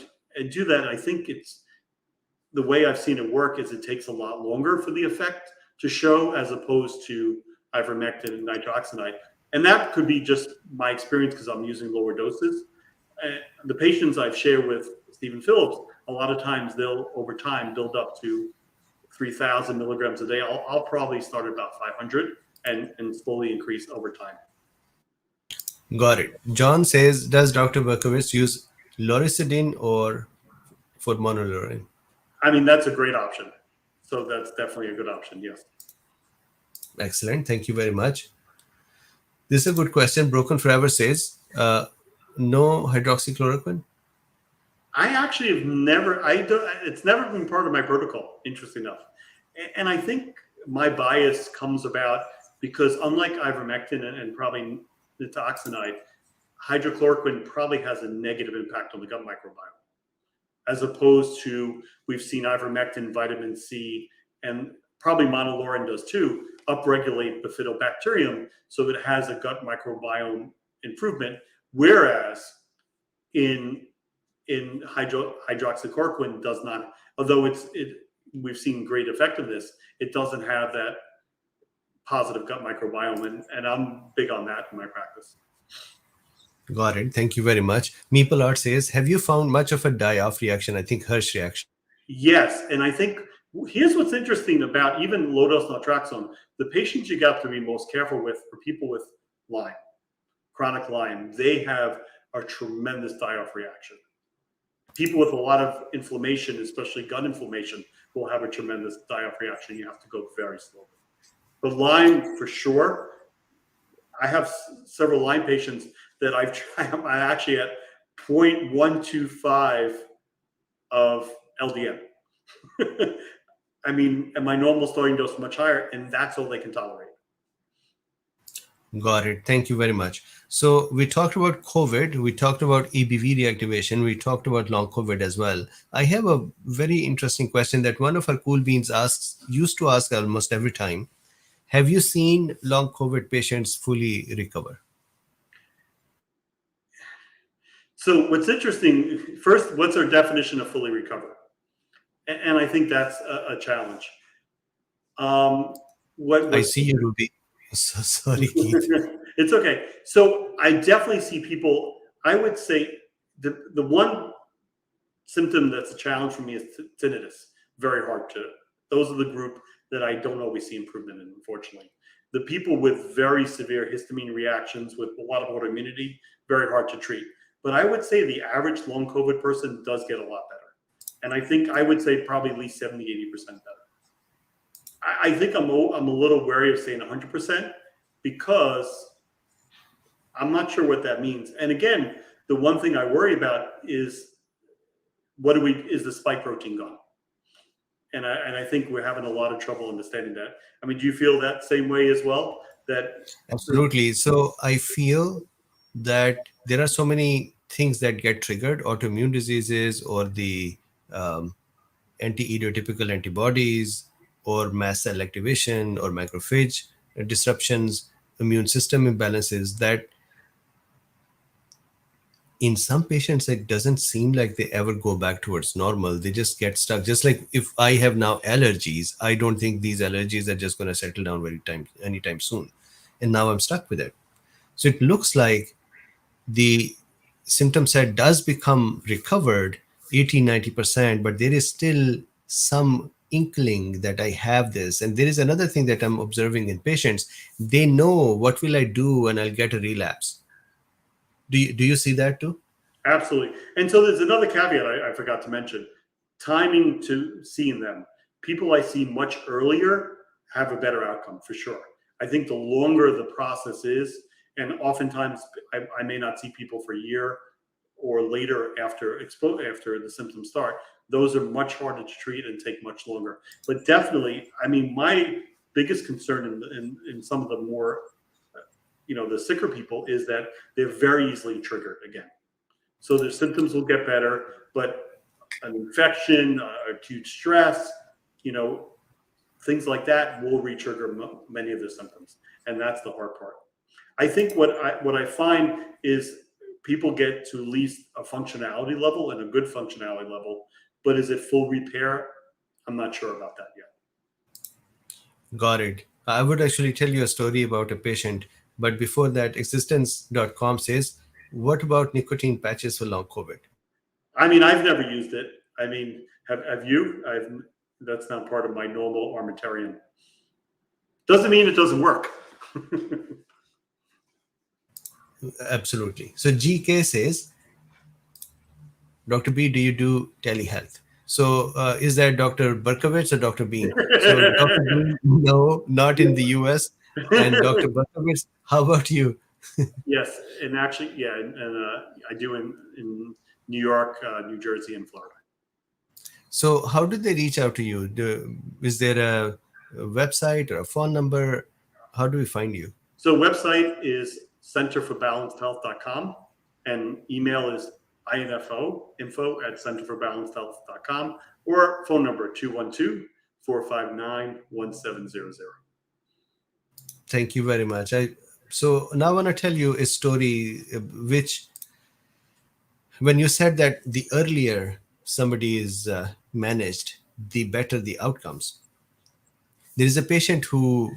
do that, I think it's the way I've seen it work is it takes a lot longer for the effect to show as opposed to ivermectin and nitazoxanide. And that could be just my experience because I'm using lower doses. The patients I've shared with Stephen Phillips, a lot of times they'll over time build up to 3,000 milligrams a day. I'll probably start at about 500 and slowly increase over time. Got it. John says, does Dr. Berkowitz use loratadine or for monolaurin? I mean, that's a great option. So that's definitely a good option, yes. Excellent. Thank you very much. This is a good question. Broken Forever says, no hydroxychloroquine? I actually have it's never been part of my protocol, interesting enough. And I think my bias comes about because unlike ivermectin and probably nitazoxanide, hydrochloroquine probably has a negative impact on the gut microbiome, as opposed to we've seen ivermectin, vitamin C, and probably monolaurin does too, upregulate bifidobacterium, so it has a gut microbiome improvement. Whereas in hydroxychloroquine does not, although we've seen great effectiveness, it doesn't have that positive gut microbiome, and I'm big on that in my practice. Got it. Thank you very much. Meeple Art says, have you found much of a die-off reaction? I think Hirsch reaction. Yes, and I think here's what's interesting about even low-dose naltrexone. The patients you got to be most careful with are people with Lyme, chronic Lyme. They have a tremendous die-off reaction. People with a lot of inflammation, especially gut inflammation, will have a tremendous die-off reaction. You have to go very slowly. But Lyme, for sure, I have several Lyme patients that I've tried. I actually at 0.125 of LDN. I mean, and my normal starting dose is much higher, and that's all they can tolerate. Got it. Thank you very much. So we talked about COVID, we talked about EBV reactivation, we talked about long COVID as well. I have a very interesting question that one of our cool beans used to ask almost every time. Have you seen long COVID patients fully recover? So what's interesting, first, what's our definition of fully recover? And I think that's a challenge. I see you, Ruby. So sorry, Keith. It's okay. So I definitely see people, I would say the one symptom that's a challenge for me is tinnitus. Very hard to, those are the group that I don't always see improvement in, unfortunately. The people with very severe histamine reactions with a lot of autoimmunity, very hard to treat. But I would say the average long COVID person does get a lot better. And I think I would say probably at least 70, 80% better. I think I'm a little wary of saying 100% because I'm not sure what that means. And again, the one thing I worry about is is the spike protein gone? And I think we're having a lot of trouble understanding that. I mean, do you feel that same way as well? Absolutely. So I feel that there are so many things that get triggered, autoimmune diseases or the anti-idiotypical antibodies or mast cell activation or macrophage disruptions, immune system imbalances, that in some patients, it doesn't seem like they ever go back towards normal. They just get stuck. Just like if I have now allergies, I don't think these allergies are just going to settle down anytime soon. And now I'm stuck with it. So it looks like the symptom set does become recovered 80-90%, but there is still some inkling that I have this. And there is another thing that I'm observing in patients. They know, what will I do when I'll get a relapse? Do you see that too? Absolutely. And so there's another caveat I forgot to mention. Timing to seeing them. People I see much earlier have a better outcome for sure. I think the longer the process is, and oftentimes I may not see people for a year or later after the symptoms start. Those are much harder to treat and take much longer. But definitely, I mean, my biggest concern in some of the more, the sicker people is that they're very easily triggered again. So their symptoms will get better, but an infection, acute stress, things like that will re-trigger many of the symptoms, and that's the hard part. I think what I find is people get to at least a functionality level and a good functionality level, but is it full repair? I'm not sure about that yet. Got it. I would actually tell you a story about a patient, but before that, existence.com says, what about nicotine patches for long COVID? I mean, I've never used it. I mean, have you? That's not part of my normal armamentarium. Doesn't mean it doesn't work. Absolutely. So GK says, Dr. B, do you do telehealth? So is that Dr. Berkowitz or Dr. Bean? So Dr. Bean, no, not in the US. And Dr. Berkowitz, how about you? Yes, and actually, yeah, and I do in New York, New Jersey, and Florida. So how did they reach out to you? Is there a website or a phone number? How do we find you? So website is centerforbalancedhealth.com, and email is info@centerforbalancedhealth.com, or phone number 212-459-1700. Thank you very much. So now I want to tell you a story which, when you said that the earlier somebody is managed, the better the outcomes. There is a patient who,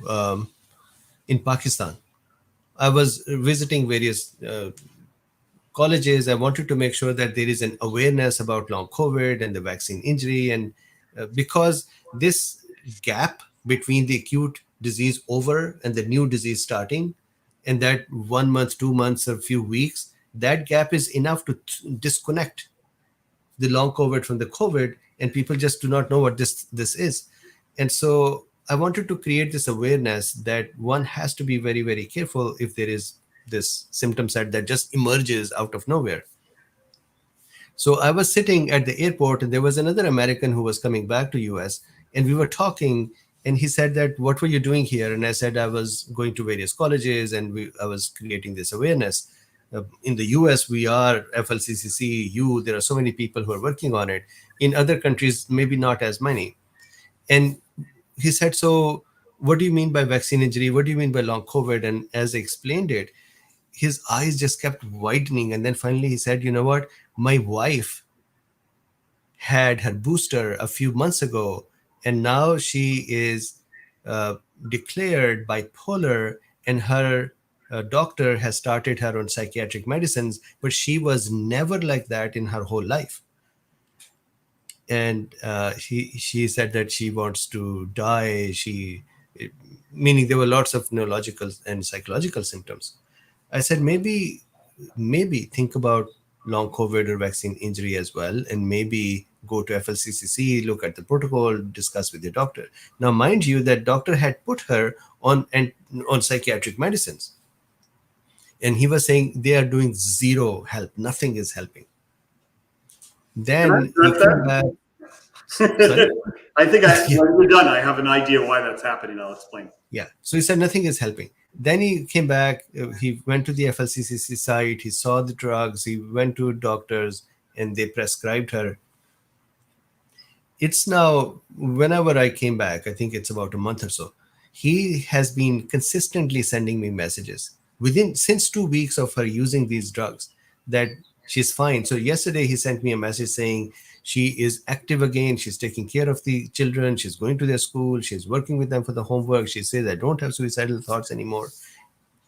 in Pakistan, I was visiting various colleges. I wanted to make sure that there is an awareness about long COVID and the vaccine injury. And because this gap between the acute disease over and the new disease starting, and that 1 month, 2 months, or a few weeks, that gap is enough to disconnect the long COVID from the COVID, and people just do not know what this is. And so I wanted to create this awareness that one has to be very, very careful if there is this symptom set that just emerges out of nowhere. So I was sitting at the airport, and there was another American who was coming back to US, and we were talking, and he said that, what were you doing here? And I said, I was going to various colleges, and I was creating this awareness. In the US, we are FLCCC, there are so many people who are working on it. In other countries, maybe not as many. And he said, so what do you mean by vaccine injury? What do you mean by long COVID? And as I explained it, his eyes just kept widening. And then finally he said, you know what? My wife had her booster a few months ago, and now she is declared bipolar, and her doctor has started her on psychiatric medicines, but she was never like that in her whole life. And she said that she wants to die. Meaning there were lots of neurological and psychological symptoms. I said, maybe think about long COVID or vaccine injury as well, and maybe go to FLCCC, look at the protocol, discuss with your doctor. Now, mind you, that doctor had put her on psychiatric medicines, and he was saying they are doing zero help, nothing is helping. Then he came back. I think when we're done, I have an idea why that's happening. I'll explain. Yeah. So he said nothing is helping. Then he came back. He went to the FLCCC site. He saw the drugs. He went to doctors, and they prescribed her. It's now, whenever I came back, I think it's about a month or so, he has been consistently sending me messages since 2 weeks of her using these drugs that she's fine. So yesterday he sent me a message saying she is active again. She's taking care of the children. She's going to their school. She's working with them for the homework. She says, I don't have suicidal thoughts anymore.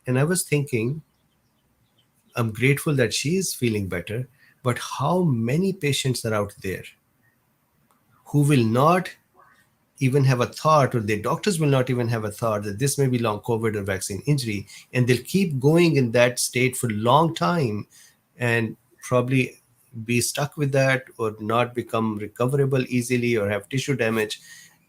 And I was thinking, I'm grateful that she is feeling better, but how many patients are out there who will not even have a thought, or their doctors will not even have a thought that this may be long COVID or vaccine injury, and they'll keep going in that state for a long time and probably be stuck with that, or not become recoverable easily, or have tissue damage.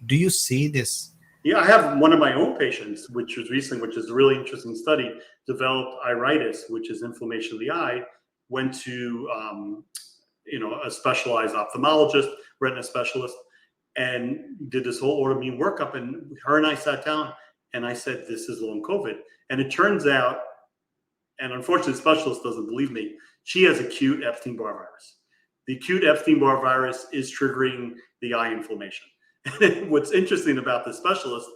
Do you see this? Yeah, I have one of my own patients, which was recent, which is a really interesting study, developed iritis, which is inflammation of the eye, went to a specialized ophthalmologist, retina specialist, and did this whole autoimmune workup. And her and I sat down, and I said, this is long COVID. And it turns out, and unfortunately the specialist doesn't believe me, she has acute Epstein-Barr virus. the acute Epstein-Barr virus is triggering the eye inflammation. And what's interesting about this specialist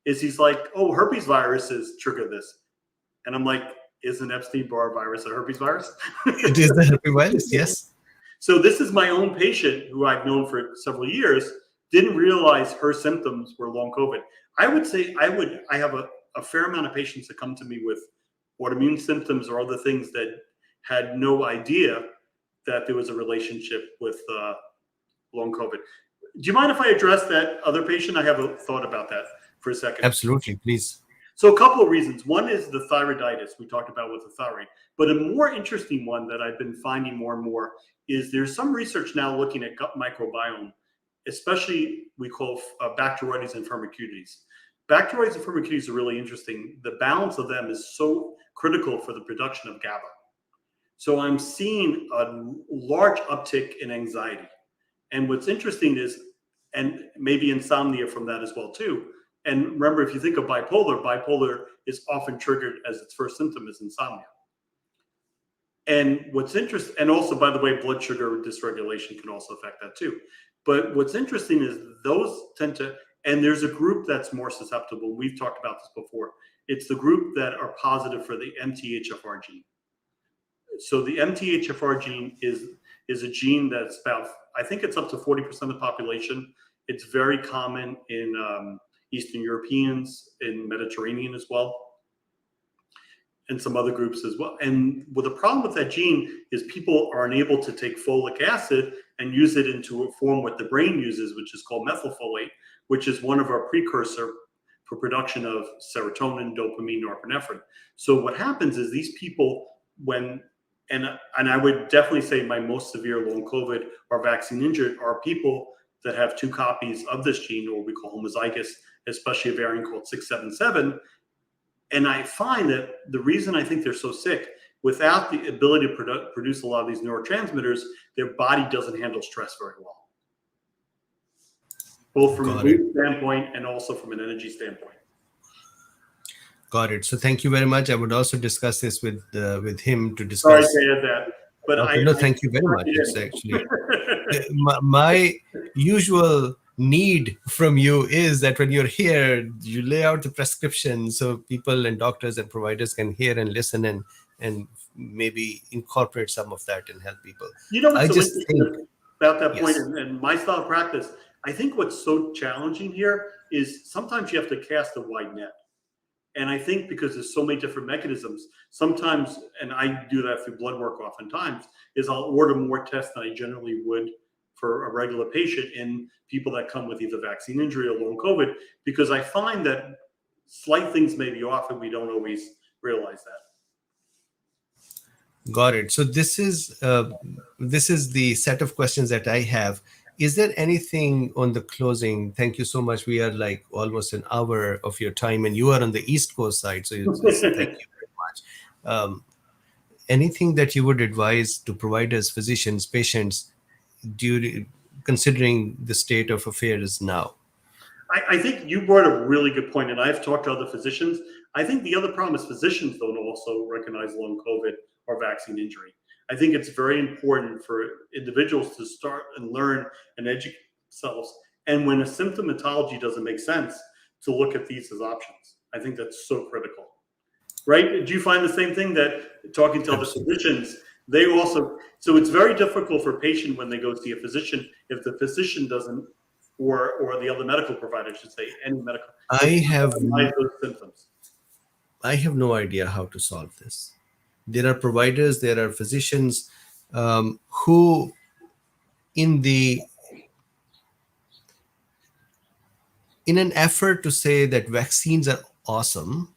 is he's like, oh, herpes viruses trigger this. And I'm like, is an Epstein-Barr virus a herpes virus? It is the herpes virus, yes. So this is my own patient who I've known for several years, didn't realize her symptoms were long COVID. I would say I have a fair amount of patients that come to me with autoimmune symptoms or other things that had no idea that there was a relationship with long COVID. Do you mind if I address that other patient? I have a thought about that for a second. Absolutely, please. So a couple of reasons. One is the thyroiditis we talked about with the thyroid. But a more interesting one that I've been finding more and more is there's some research now looking at gut microbiome, especially we call Bacteroides and Firmicutes. Bacteroides and Firmicutes are really interesting. The balance of them is so critical for the production of GABA. So I'm seeing a large uptick in anxiety. And what's interesting is, and maybe insomnia from that as well too. And remember, if you think of bipolar is often triggered as its first symptom is insomnia. And what's interesting, and also, by the way, blood sugar dysregulation can also affect that too. But what's interesting is those tend to, and there's a group that's more susceptible. We've talked about this before. It's the group that are positive for the MTHFR gene. So the MTHFR gene is a gene that's about, I think it's up to 40% of the population. It's very common in Eastern Europeans, in Mediterranean as well, and some other groups as well. And the problem with that gene is people are unable to take folic acid and use it into a form what the brain uses, which is called methylfolate, which is one of our precursor for production of serotonin, dopamine, norepinephrine. So what happens is these people, when, and I would definitely say my most severe long COVID or vaccine injured are people that have 2 copies of this gene, or we call homozygous, especially a variant called 677. And I find that the reason I think they're so sick, without the ability to produce a lot of these neurotransmitters, their body doesn't handle stress very well, both from a mood standpoint and also from an energy standpoint. Got it. So thank you very much. I would also discuss this with him to discuss. Sorry to add that, but no, thank you very much. It's actually my usual need from you is that when you're here, you lay out the prescription so people and doctors and providers can hear and listen and maybe incorporate some of that and help people. You know what's I so just interesting think, about that point, yes. and my style of practice, I think what's so challenging here is sometimes you have to cast a wide net. And I think because there's so many different mechanisms, sometimes, and I do that through blood work oftentimes, is I'll order more tests than I generally would for a regular patient in people that come with either vaccine injury or long COVID, because I find that slight things may be off and we don't always realize that. Got it. So this is the set of questions that I have. Is there anything on the closing? Thank you so much. We are like almost an hour of your time, and you are on the East Coast side. So thank you very much. Anything that you would advise to providers, physicians, patients, considering the state of affairs now? I think you brought a really good point, and I've talked to other physicians. I think the other problem is physicians don't also recognize long COVID or vaccine injury. I think it's very important for individuals to start and learn and educate themselves. And when a symptomatology doesn't make sense, to look at these as options. I think that's so critical, right? Do you find the same thing, that talking to other physicians, they also, so it's very difficult for a patient when they go see a physician, if the physician doesn't, or the other medical provider, should say, any medical, I have those symptoms. I have no idea how to solve this. There are providers, there are physicians who, in an effort to say that vaccines are awesome,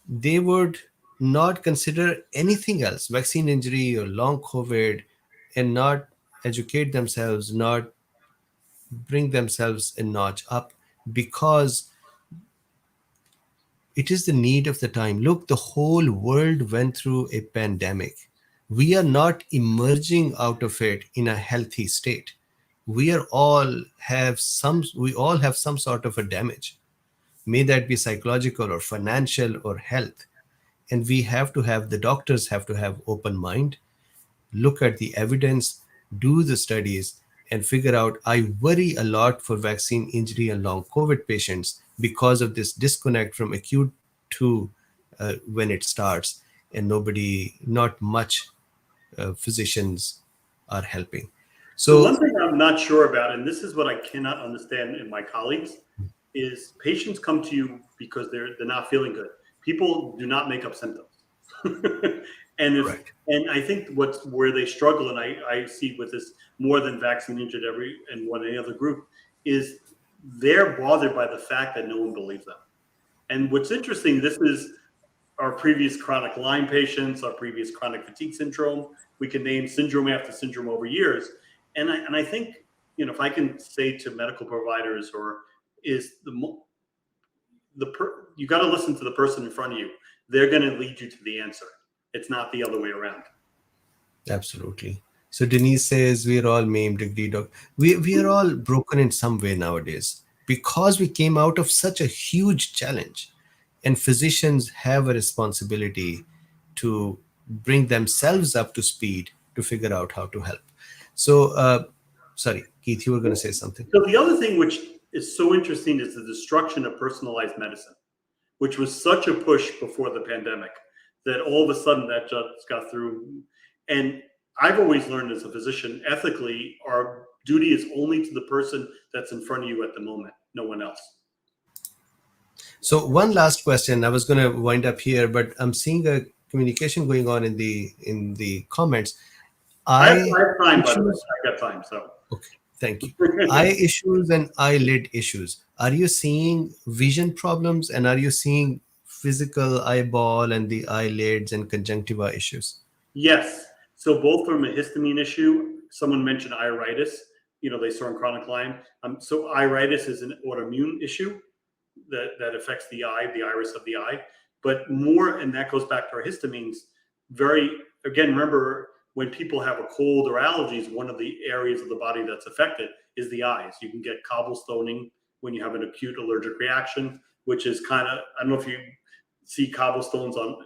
they would not consider anything else, vaccine injury or long COVID, and not educate themselves, not bring themselves a notch up, because it is the need of the time. Look, the whole world went through a pandemic. We are not emerging out of it in a healthy state. We all have some sort of a damage. May that be psychological or financial or health. And we have to have, the doctors have to have open mind, look at the evidence, do the studies, and figure out. I worry a lot for vaccine injury and long COVID patients because of this disconnect from acute to when it starts, and not much physicians are helping. So one So, thing I'm not sure about, and this is what I cannot understand in my colleagues, is patients come to you because they're not feeling good. People do not make up symptoms. correct. And I think where they struggle, and I see with this more than vaccine injured and one any other group, is they're bothered by the fact that no one believes them. And what's interesting, this is our previous chronic Lyme patients, our previous chronic fatigue syndrome. We can name syndrome after syndrome over years. And I think, if I can say to medical providers, or is you got to listen to the person in front of you. They're going to lead you to the answer. It's not the other way around. Absolutely. So Denise says we're all maimed, degree doc. We are all broken in some way nowadays because we came out of such a huge challenge, and physicians have a responsibility to bring themselves up to speed to figure out how to help. So, sorry, Keith, you were going to say something. So the other thing which is so interesting is the destruction of personalized medicine, which was such a push before the pandemic that all of a sudden that just got through. And I've always learned as a physician, ethically, our duty is only to the person that's in front of you at the moment, no one else. So one last question. I was going to wind up here, but I'm seeing a communication going on in the comments. I have time, by the way. I got time, so. Okay, thank you. Eye issues and eyelid issues. Are you seeing vision problems, and are you seeing physical eyeball and the eyelids and conjunctiva issues? Yes. So both from a histamine issue, someone mentioned iritis, they saw in chronic Lyme. So iritis is an autoimmune issue that affects the eye, the iris of the eye, but more, and that goes back to our histamines. Remember, when people have a cold or allergies, one of the areas of the body that's affected is the eyes. You can get cobblestoning when you have an acute allergic reaction, which is I don't know if you see cobblestones on,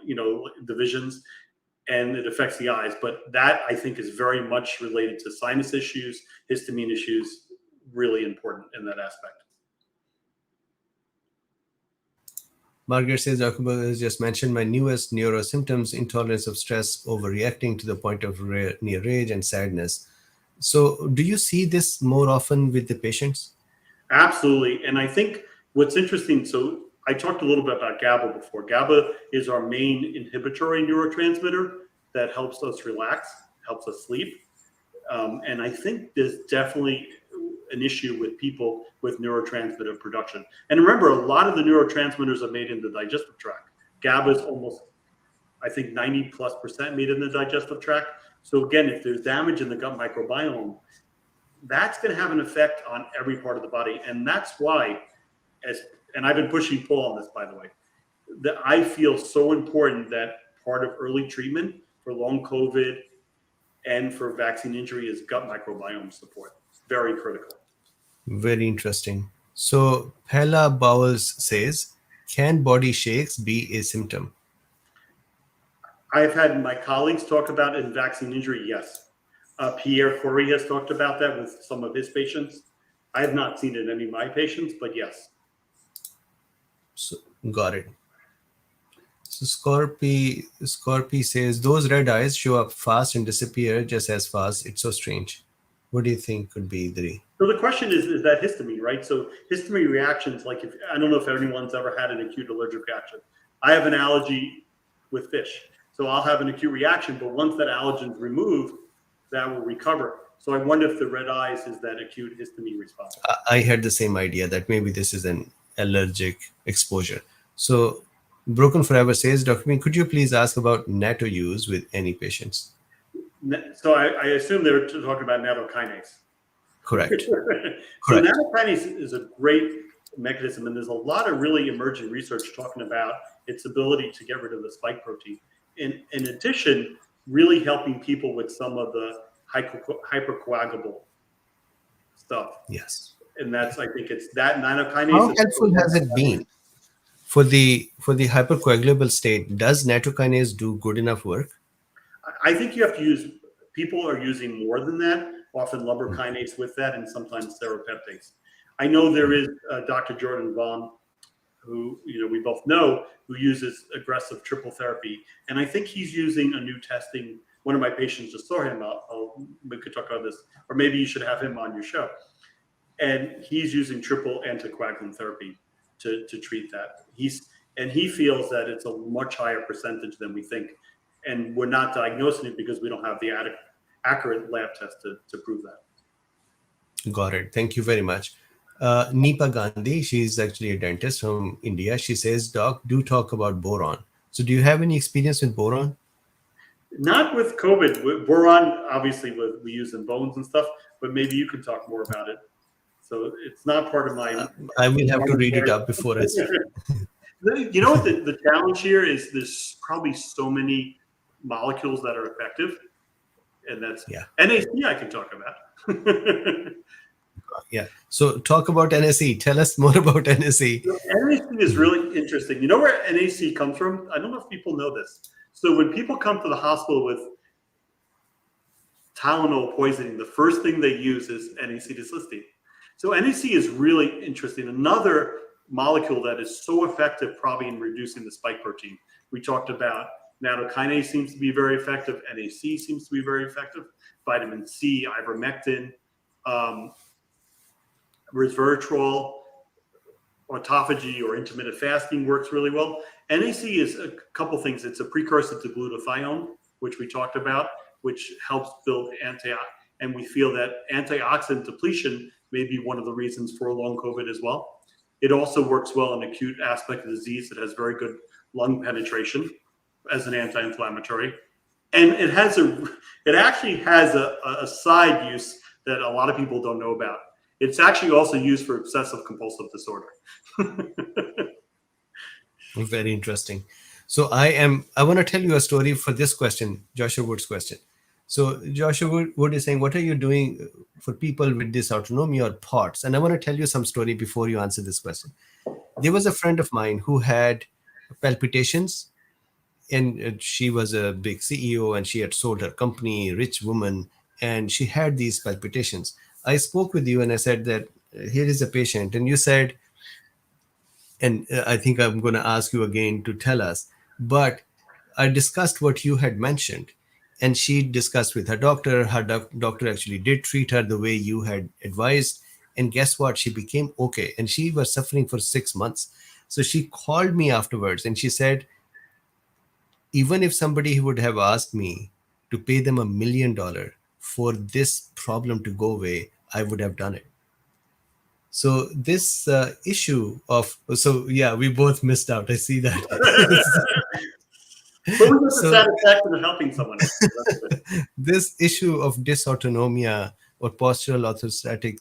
divisions, and it affects the eyes. But that, I think, is very much related to sinus issues, histamine issues, really important in that aspect. Margaret says, Dr. Berger has just mentioned my newest neuro symptoms, intolerance of stress, overreacting to the point of near rage and sadness. So do you see this more often with the patients? Absolutely. And I think what's interesting, so I talked a little bit about GABA before. GABA is our main inhibitory neurotransmitter that helps us relax, helps us sleep. And I think there's definitely an issue with people with neurotransmitter production. And remember, a lot of the neurotransmitters are made in the digestive tract. GABA is almost, I think, 90+% made in the digestive tract. So again, if there's damage in the gut microbiome, that's going to have an effect on every part of the body. And that's why, and I've been pushing Paul on this, by the way, that I feel so important that part of early treatment for long COVID and for vaccine injury is gut microbiome support. Very critical. Very interesting. So Pella Bowles says, can body shakes be a symptom? I've had my colleagues talk about it in vaccine injury, yes. Pierre Corey has talked about that with some of his patients. I have not seen it in any of my patients, but yes. So, got it. So Scorpy says, those red eyes show up fast and disappear just as fast. It's so strange. What do you think could be the... So the question is that histamine, right? So histamine reactions, like I don't know if anyone's ever had an acute allergic reaction. I have an allergy with fish. So I'll have an acute reaction, but once that allergen's removed, that will recover. So I wonder if the red eyes is that acute histamine response. I had the same idea that maybe this is an allergic exposure. So Broken Forever says, Dr. Bean, could you please ask about natto use with any patients? So I assume they're talking about nattokinase. Correct. So Correct. nattokinase is a great mechanism, and there's a lot of really emerging research talking about its ability to get rid of the spike protein. In addition, really helping people with some of the hypercoagulable stuff. Yes. And that's, I think it's that nattokinase. How helpful has it been for the hypercoagulable state? Does nattokinase do good enough work? I think you have to use People are using more than that, often lumbar kinase with that, and sometimes serapeptase. I know there is Dr. Jordan Vaughn, who we both know, who uses aggressive triple therapy, and I think he's using a new testing. One of my patients just saw him. We could talk about this, or maybe you should have him on your show. And he's using triple anticoagulant therapy to treat that. He feels that it's a much higher percentage than we think, and we're not diagnosing it because we don't have the accurate lab test to prove that. Got it. Thank you very much. Neepa Gandhi, she's actually a dentist from India. She says, Doc, do talk about boron. So do you have any experience with boron? Not with COVID. Boron, obviously, we use in bones and stuff, but maybe you can talk more about it. So it's not part of my... I will have to read it up before I speak. You know what the challenge here is? There's probably so many molecules that are effective, and that's NAC I can talk about. Yeah. So talk about NAC. Tell us more about NAC. So NAC is really interesting. You know where NAC comes from? I don't know if people know this. So when people come to the hospital with Tylenol poisoning, the first thing they use is NAC-D-cysteine. So NAC is really interesting. Another molecule that is so effective probably in reducing the spike protein. We talked about nattokinase seems to be very effective. NAC seems to be very effective. Vitamin C, ivermectin, resveratrol, autophagy or intermittent fasting works really well. NAC is a couple things. It's a precursor to glutathione, which we talked about, which helps build and we feel that antioxidant depletion may be one of the reasons for long COVID as well. It also works well in acute aspect of disease. It has very good lung penetration as an anti-inflammatory. And it actually has a side use that a lot of people don't know about. It's actually also used for obsessive compulsive disorder. Very interesting. So I want to tell you a story for this question, Joshua Wood's question. So Joshua Wood is saying, what are you doing for people with dysautonomia or POTS? And I want to tell you some story before you answer this question. There was a friend of mine who had palpitations, and she was a big CEO and she had sold her company, rich woman, and she had these palpitations. I spoke with you and I said that here is a patient, and you said, and I think I'm going to ask you again to tell us, but I discussed what you had mentioned, and she discussed with her doctor. Her doctor actually did treat her the way you had advised, and guess what? She became okay, and she was suffering for 6 months. So she called me afterwards and she said, even if somebody would have asked me to pay them $1 million for this problem to go away, I would have done it. So this issue of, we both missed out. I see that. But we get the satisfaction of helping someone. This issue of dysautonomia or postural orthostatic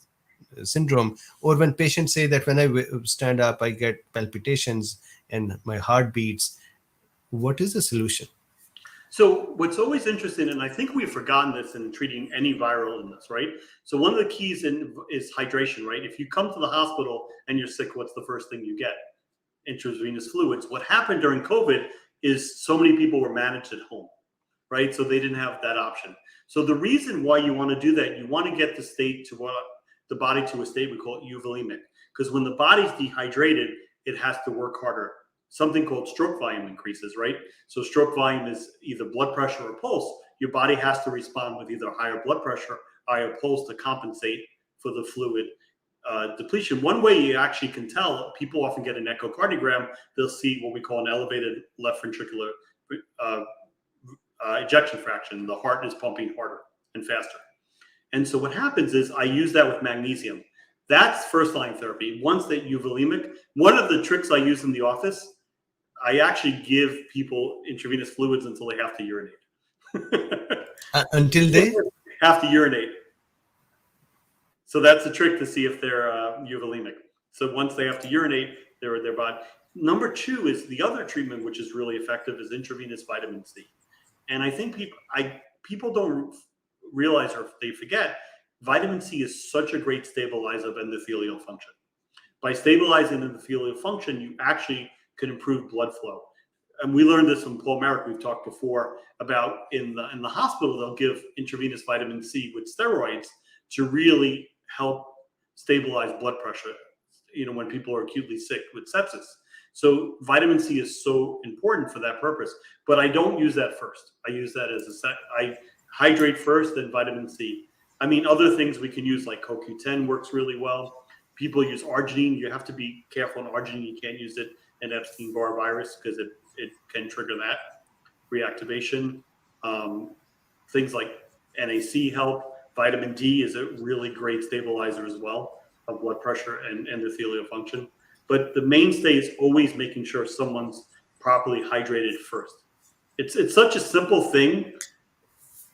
syndrome, or when patients say that when I stand up, I get palpitations and my heart beats, what is the solution? So what's always interesting, and I think we've forgotten this in treating any viral illness, right? So one of the keys is hydration, right? If you come to the hospital and you're sick, what's the first thing you get? Intravenous fluids. What happened during COVID is so many people were managed at home, right? So they didn't have that option. So the reason why you want to do that, you want to get the body to a state, we call it euvolemic, because when the body's dehydrated, it has to work harder. Something called stroke volume increases, right? So stroke volume is either blood pressure or pulse. Your body has to respond with either higher blood pressure, higher pulse to compensate for the fluid depletion. One way you actually can tell, people often get an echocardiogram, they'll see what we call an elevated left ventricular ejection fraction. The heart is pumping harder and faster. And so what happens is I use that with magnesium. That's first line therapy. Once that euvolemic, one of the tricks I use in the office, I actually give people intravenous fluids until they have to urinate. Until they have to urinate. So that's a trick to see if they're euvolemic. So once they have to urinate, their body. Number two is the other treatment, which is really effective, is intravenous vitamin C. And I think people don't realize, or they forget, vitamin C is such a great stabilizer of endothelial function. By stabilizing endothelial function, you actually can improve blood flow. and we learned this from Paul Merrick. We've talked before about in the hospital, they'll give intravenous vitamin C with steroids to really help stabilize blood pressure, when people are acutely sick with sepsis. So vitamin C is so important for that purpose, but I don't use that first. I use that as I hydrate first, then vitamin C. I mean, other things we can use like CoQ10 works really well. People use arginine. You have to be careful on arginine. You can't use it in Epstein-Barr virus because it can trigger that reactivation. Things like NAC help. Vitamin D is a really great stabilizer as well of blood pressure and endothelial function. But the mainstay is always making sure someone's properly hydrated first. It's such a simple thing,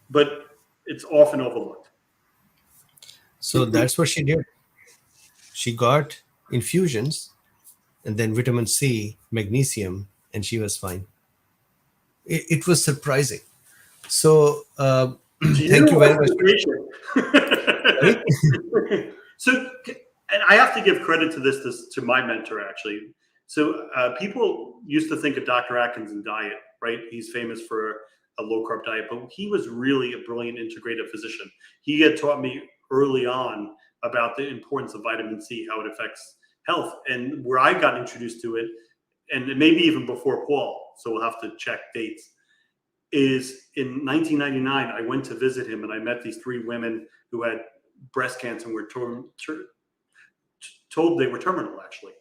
but it's often overlooked. So that's what she did. She got infusions and then vitamin C, magnesium, and she was fine. It was surprising. So thank you very much. So, and I have to give credit to this to my mentor, actually. So people used to think of Dr. Atkins and diet, right? He's famous for a low-carb diet, but he was really a brilliant integrative physician. He had taught me early on about the importance of vitamin C, how it affects health. And where I got introduced to it, and maybe even before Paul, so we'll have to check dates, is in 1999, I went to visit him and I met these 3 women who had breast cancer and were told they were terminal, actually.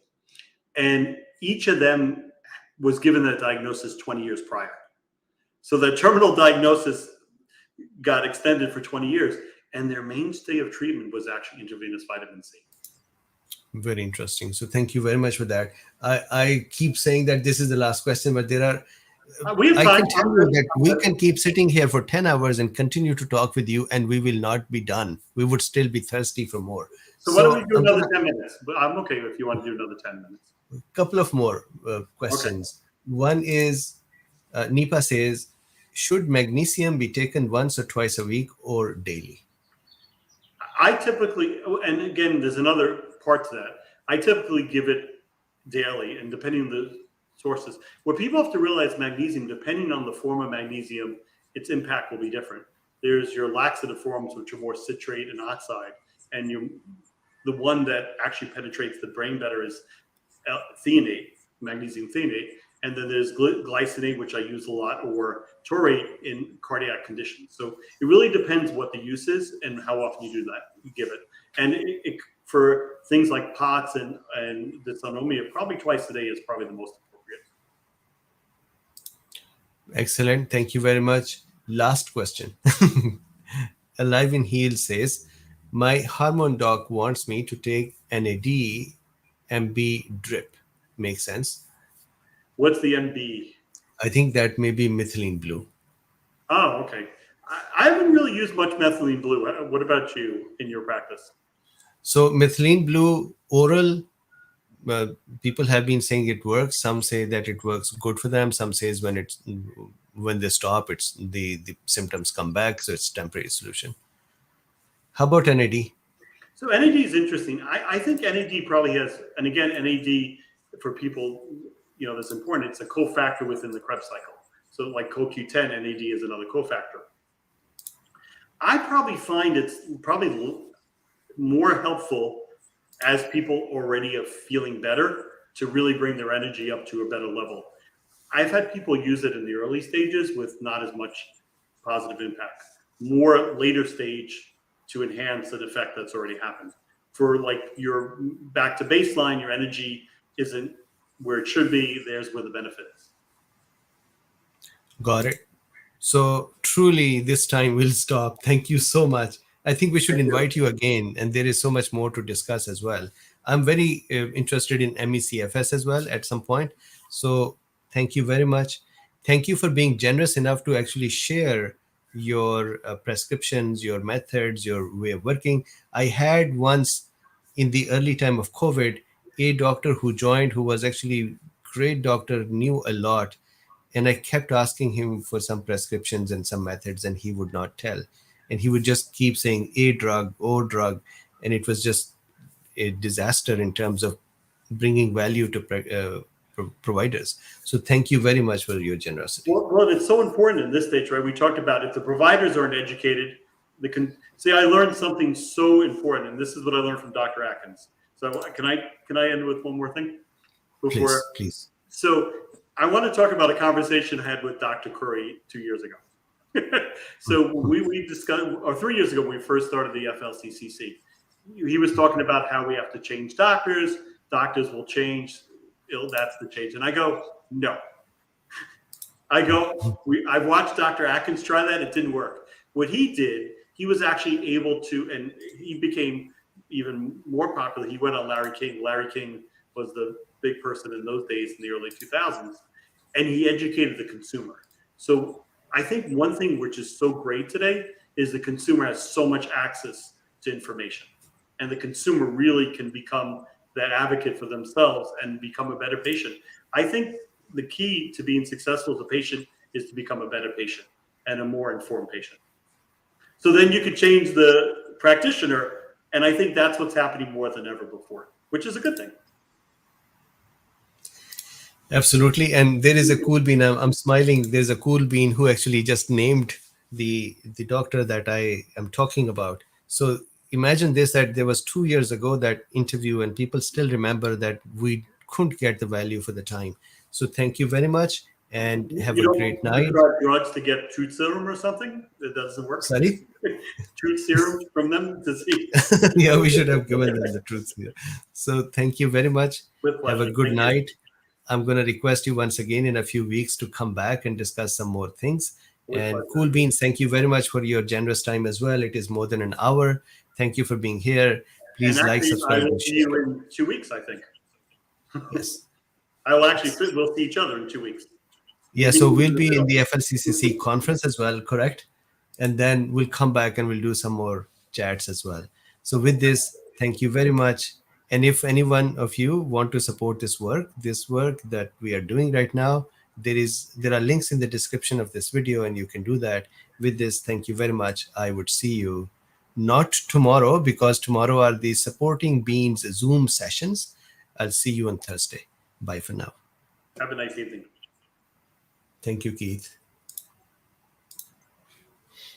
And each of them was given that diagnosis 20 years prior. So the terminal diagnosis got extended for 20 years, and their mainstay of treatment was actually intravenous vitamin C. Very interesting. So thank you very much for that. I keep saying that this is the last question, but there are I can tell you that we can keep sitting here for 10 hours and continue to talk with you, and we will not be done. We would still be thirsty for more. So why don't we do another 10 minutes? But I'm okay if you want to do another 10 minutes. A couple of more questions. Okay. One is, Nipa says, should magnesium be taken once or twice a week or daily? I typically, and again, there's another part to that. I typically give it daily, and depending on the sources. What people have to realize, magnesium, depending on the form of magnesium, its impact will be different. There's your laxative forms, which are more citrate and oxide, and the one that actually penetrates the brain better is threonate, magnesium threonate, and then there's glycinate, which I use a lot, or taurate in cardiac conditions. So it really depends what the use is and how often you do that, you give it. And for things like POTS and dysautonomia, probably twice a day is probably the most appropriate. Excellent. Thank you very much. Last question. Alive in Heal says, my hormone doc wants me to take NAD MB drip. Makes sense. What's the MB? I think that may be methylene blue. Oh, okay. I haven't really used much methylene blue. What about you in your practice? So methylene blue oral, people have been saying it works. Some say that it works good for them. Some says when they stop, it's the symptoms come back. So it's temporary solution. How about NAD? So NAD is interesting. I think NAD probably has, and again, NAD for people, that's important. It's a cofactor within the Krebs cycle. So like CoQ10, NAD is another cofactor. I probably find it's probably more helpful as people already are feeling better to really bring their energy up to a better level. I've had people use it in the early stages with not as much positive impact. More later stage to enhance the effect that's already happened. For like your back to baseline, your energy isn't where it should be. There's where the benefit is. Got it. So truly this time we'll stop. Thank you so much. I think we should invite you again, and there is so much more to discuss as well. I'm very interested in MECFS as well at some point. So thank you very much. Thank you for being generous enough to actually share your prescriptions, your methods, your way of working. I had once in the early time of COVID, a doctor who joined, who was actually great doctor, knew a lot. And I kept asking him for some prescriptions and some methods, and he would not tell. And he would just keep saying a drug, O drug. And it was just a disaster in terms of bringing value to providers. So thank you very much for your generosity. Well, it's so important in this stage, right? We talked about if the providers aren't educated, see, I learned something so important, and this is what I learned from Dr. Atkins. So can I end with one more thing before? Please. So I want to talk about a conversation I had with Dr. Curry 2 years ago. So we discussed, or 3 years ago, when we first started the FLCCC. He was talking about how we have to change doctors. Doctors will change. That's the change. And I go, no. I've watched Dr. Atkins try that. It didn't work. What he did, he was actually able to, and he became even more popular. He went on Larry King. Larry King was the big person in those days in the early 2000s, and he educated the consumer. So I think one thing which is so great today is the consumer has so much access to information, and the consumer really can become that advocate for themselves and become a better patient. I think the key to being successful as a patient is to become a better patient and a more informed patient. So then you could change the practitioner, and I think that's what's happening more than ever before, which is a good thing. Absolutely. And there is a cool bean. I'm smiling. There's a cool bean who actually just named the doctor that I am talking about. So imagine this, that there was 2 years ago that interview, and people still remember that we couldn't get the value for the time. So thank you very much, and have a great night. Try drugs to get truth serum or something? That doesn't work. Sorry? Truth serum from them to see. Yeah, we should have given them the truth serum. So thank you very much. With pleasure. Have a good Thank night. I'm going to request you once again in a few weeks to come back and discuss some more things. And Cool Beans, thank you very much for your generous time as well. It is more than an hour. Thank you for being here. Please like, subscribe, I will and see share. you in 2 weeks, I think. Yes. We'll see each other in 2 weeks. Yeah, so we'll be in the FLCCC conference as well, correct? And then we'll come back and we'll do some more chats as well. So with this, thank you very much. And if any one of you want to support this work that we are doing right now, there are links in the description of this video, and you can do that. With this, thank you very much. I would see you not tomorrow, because tomorrow are the Supporting Beans Zoom sessions. I'll see you on Thursday. Bye for now. Have a nice evening. Thank you, Keith.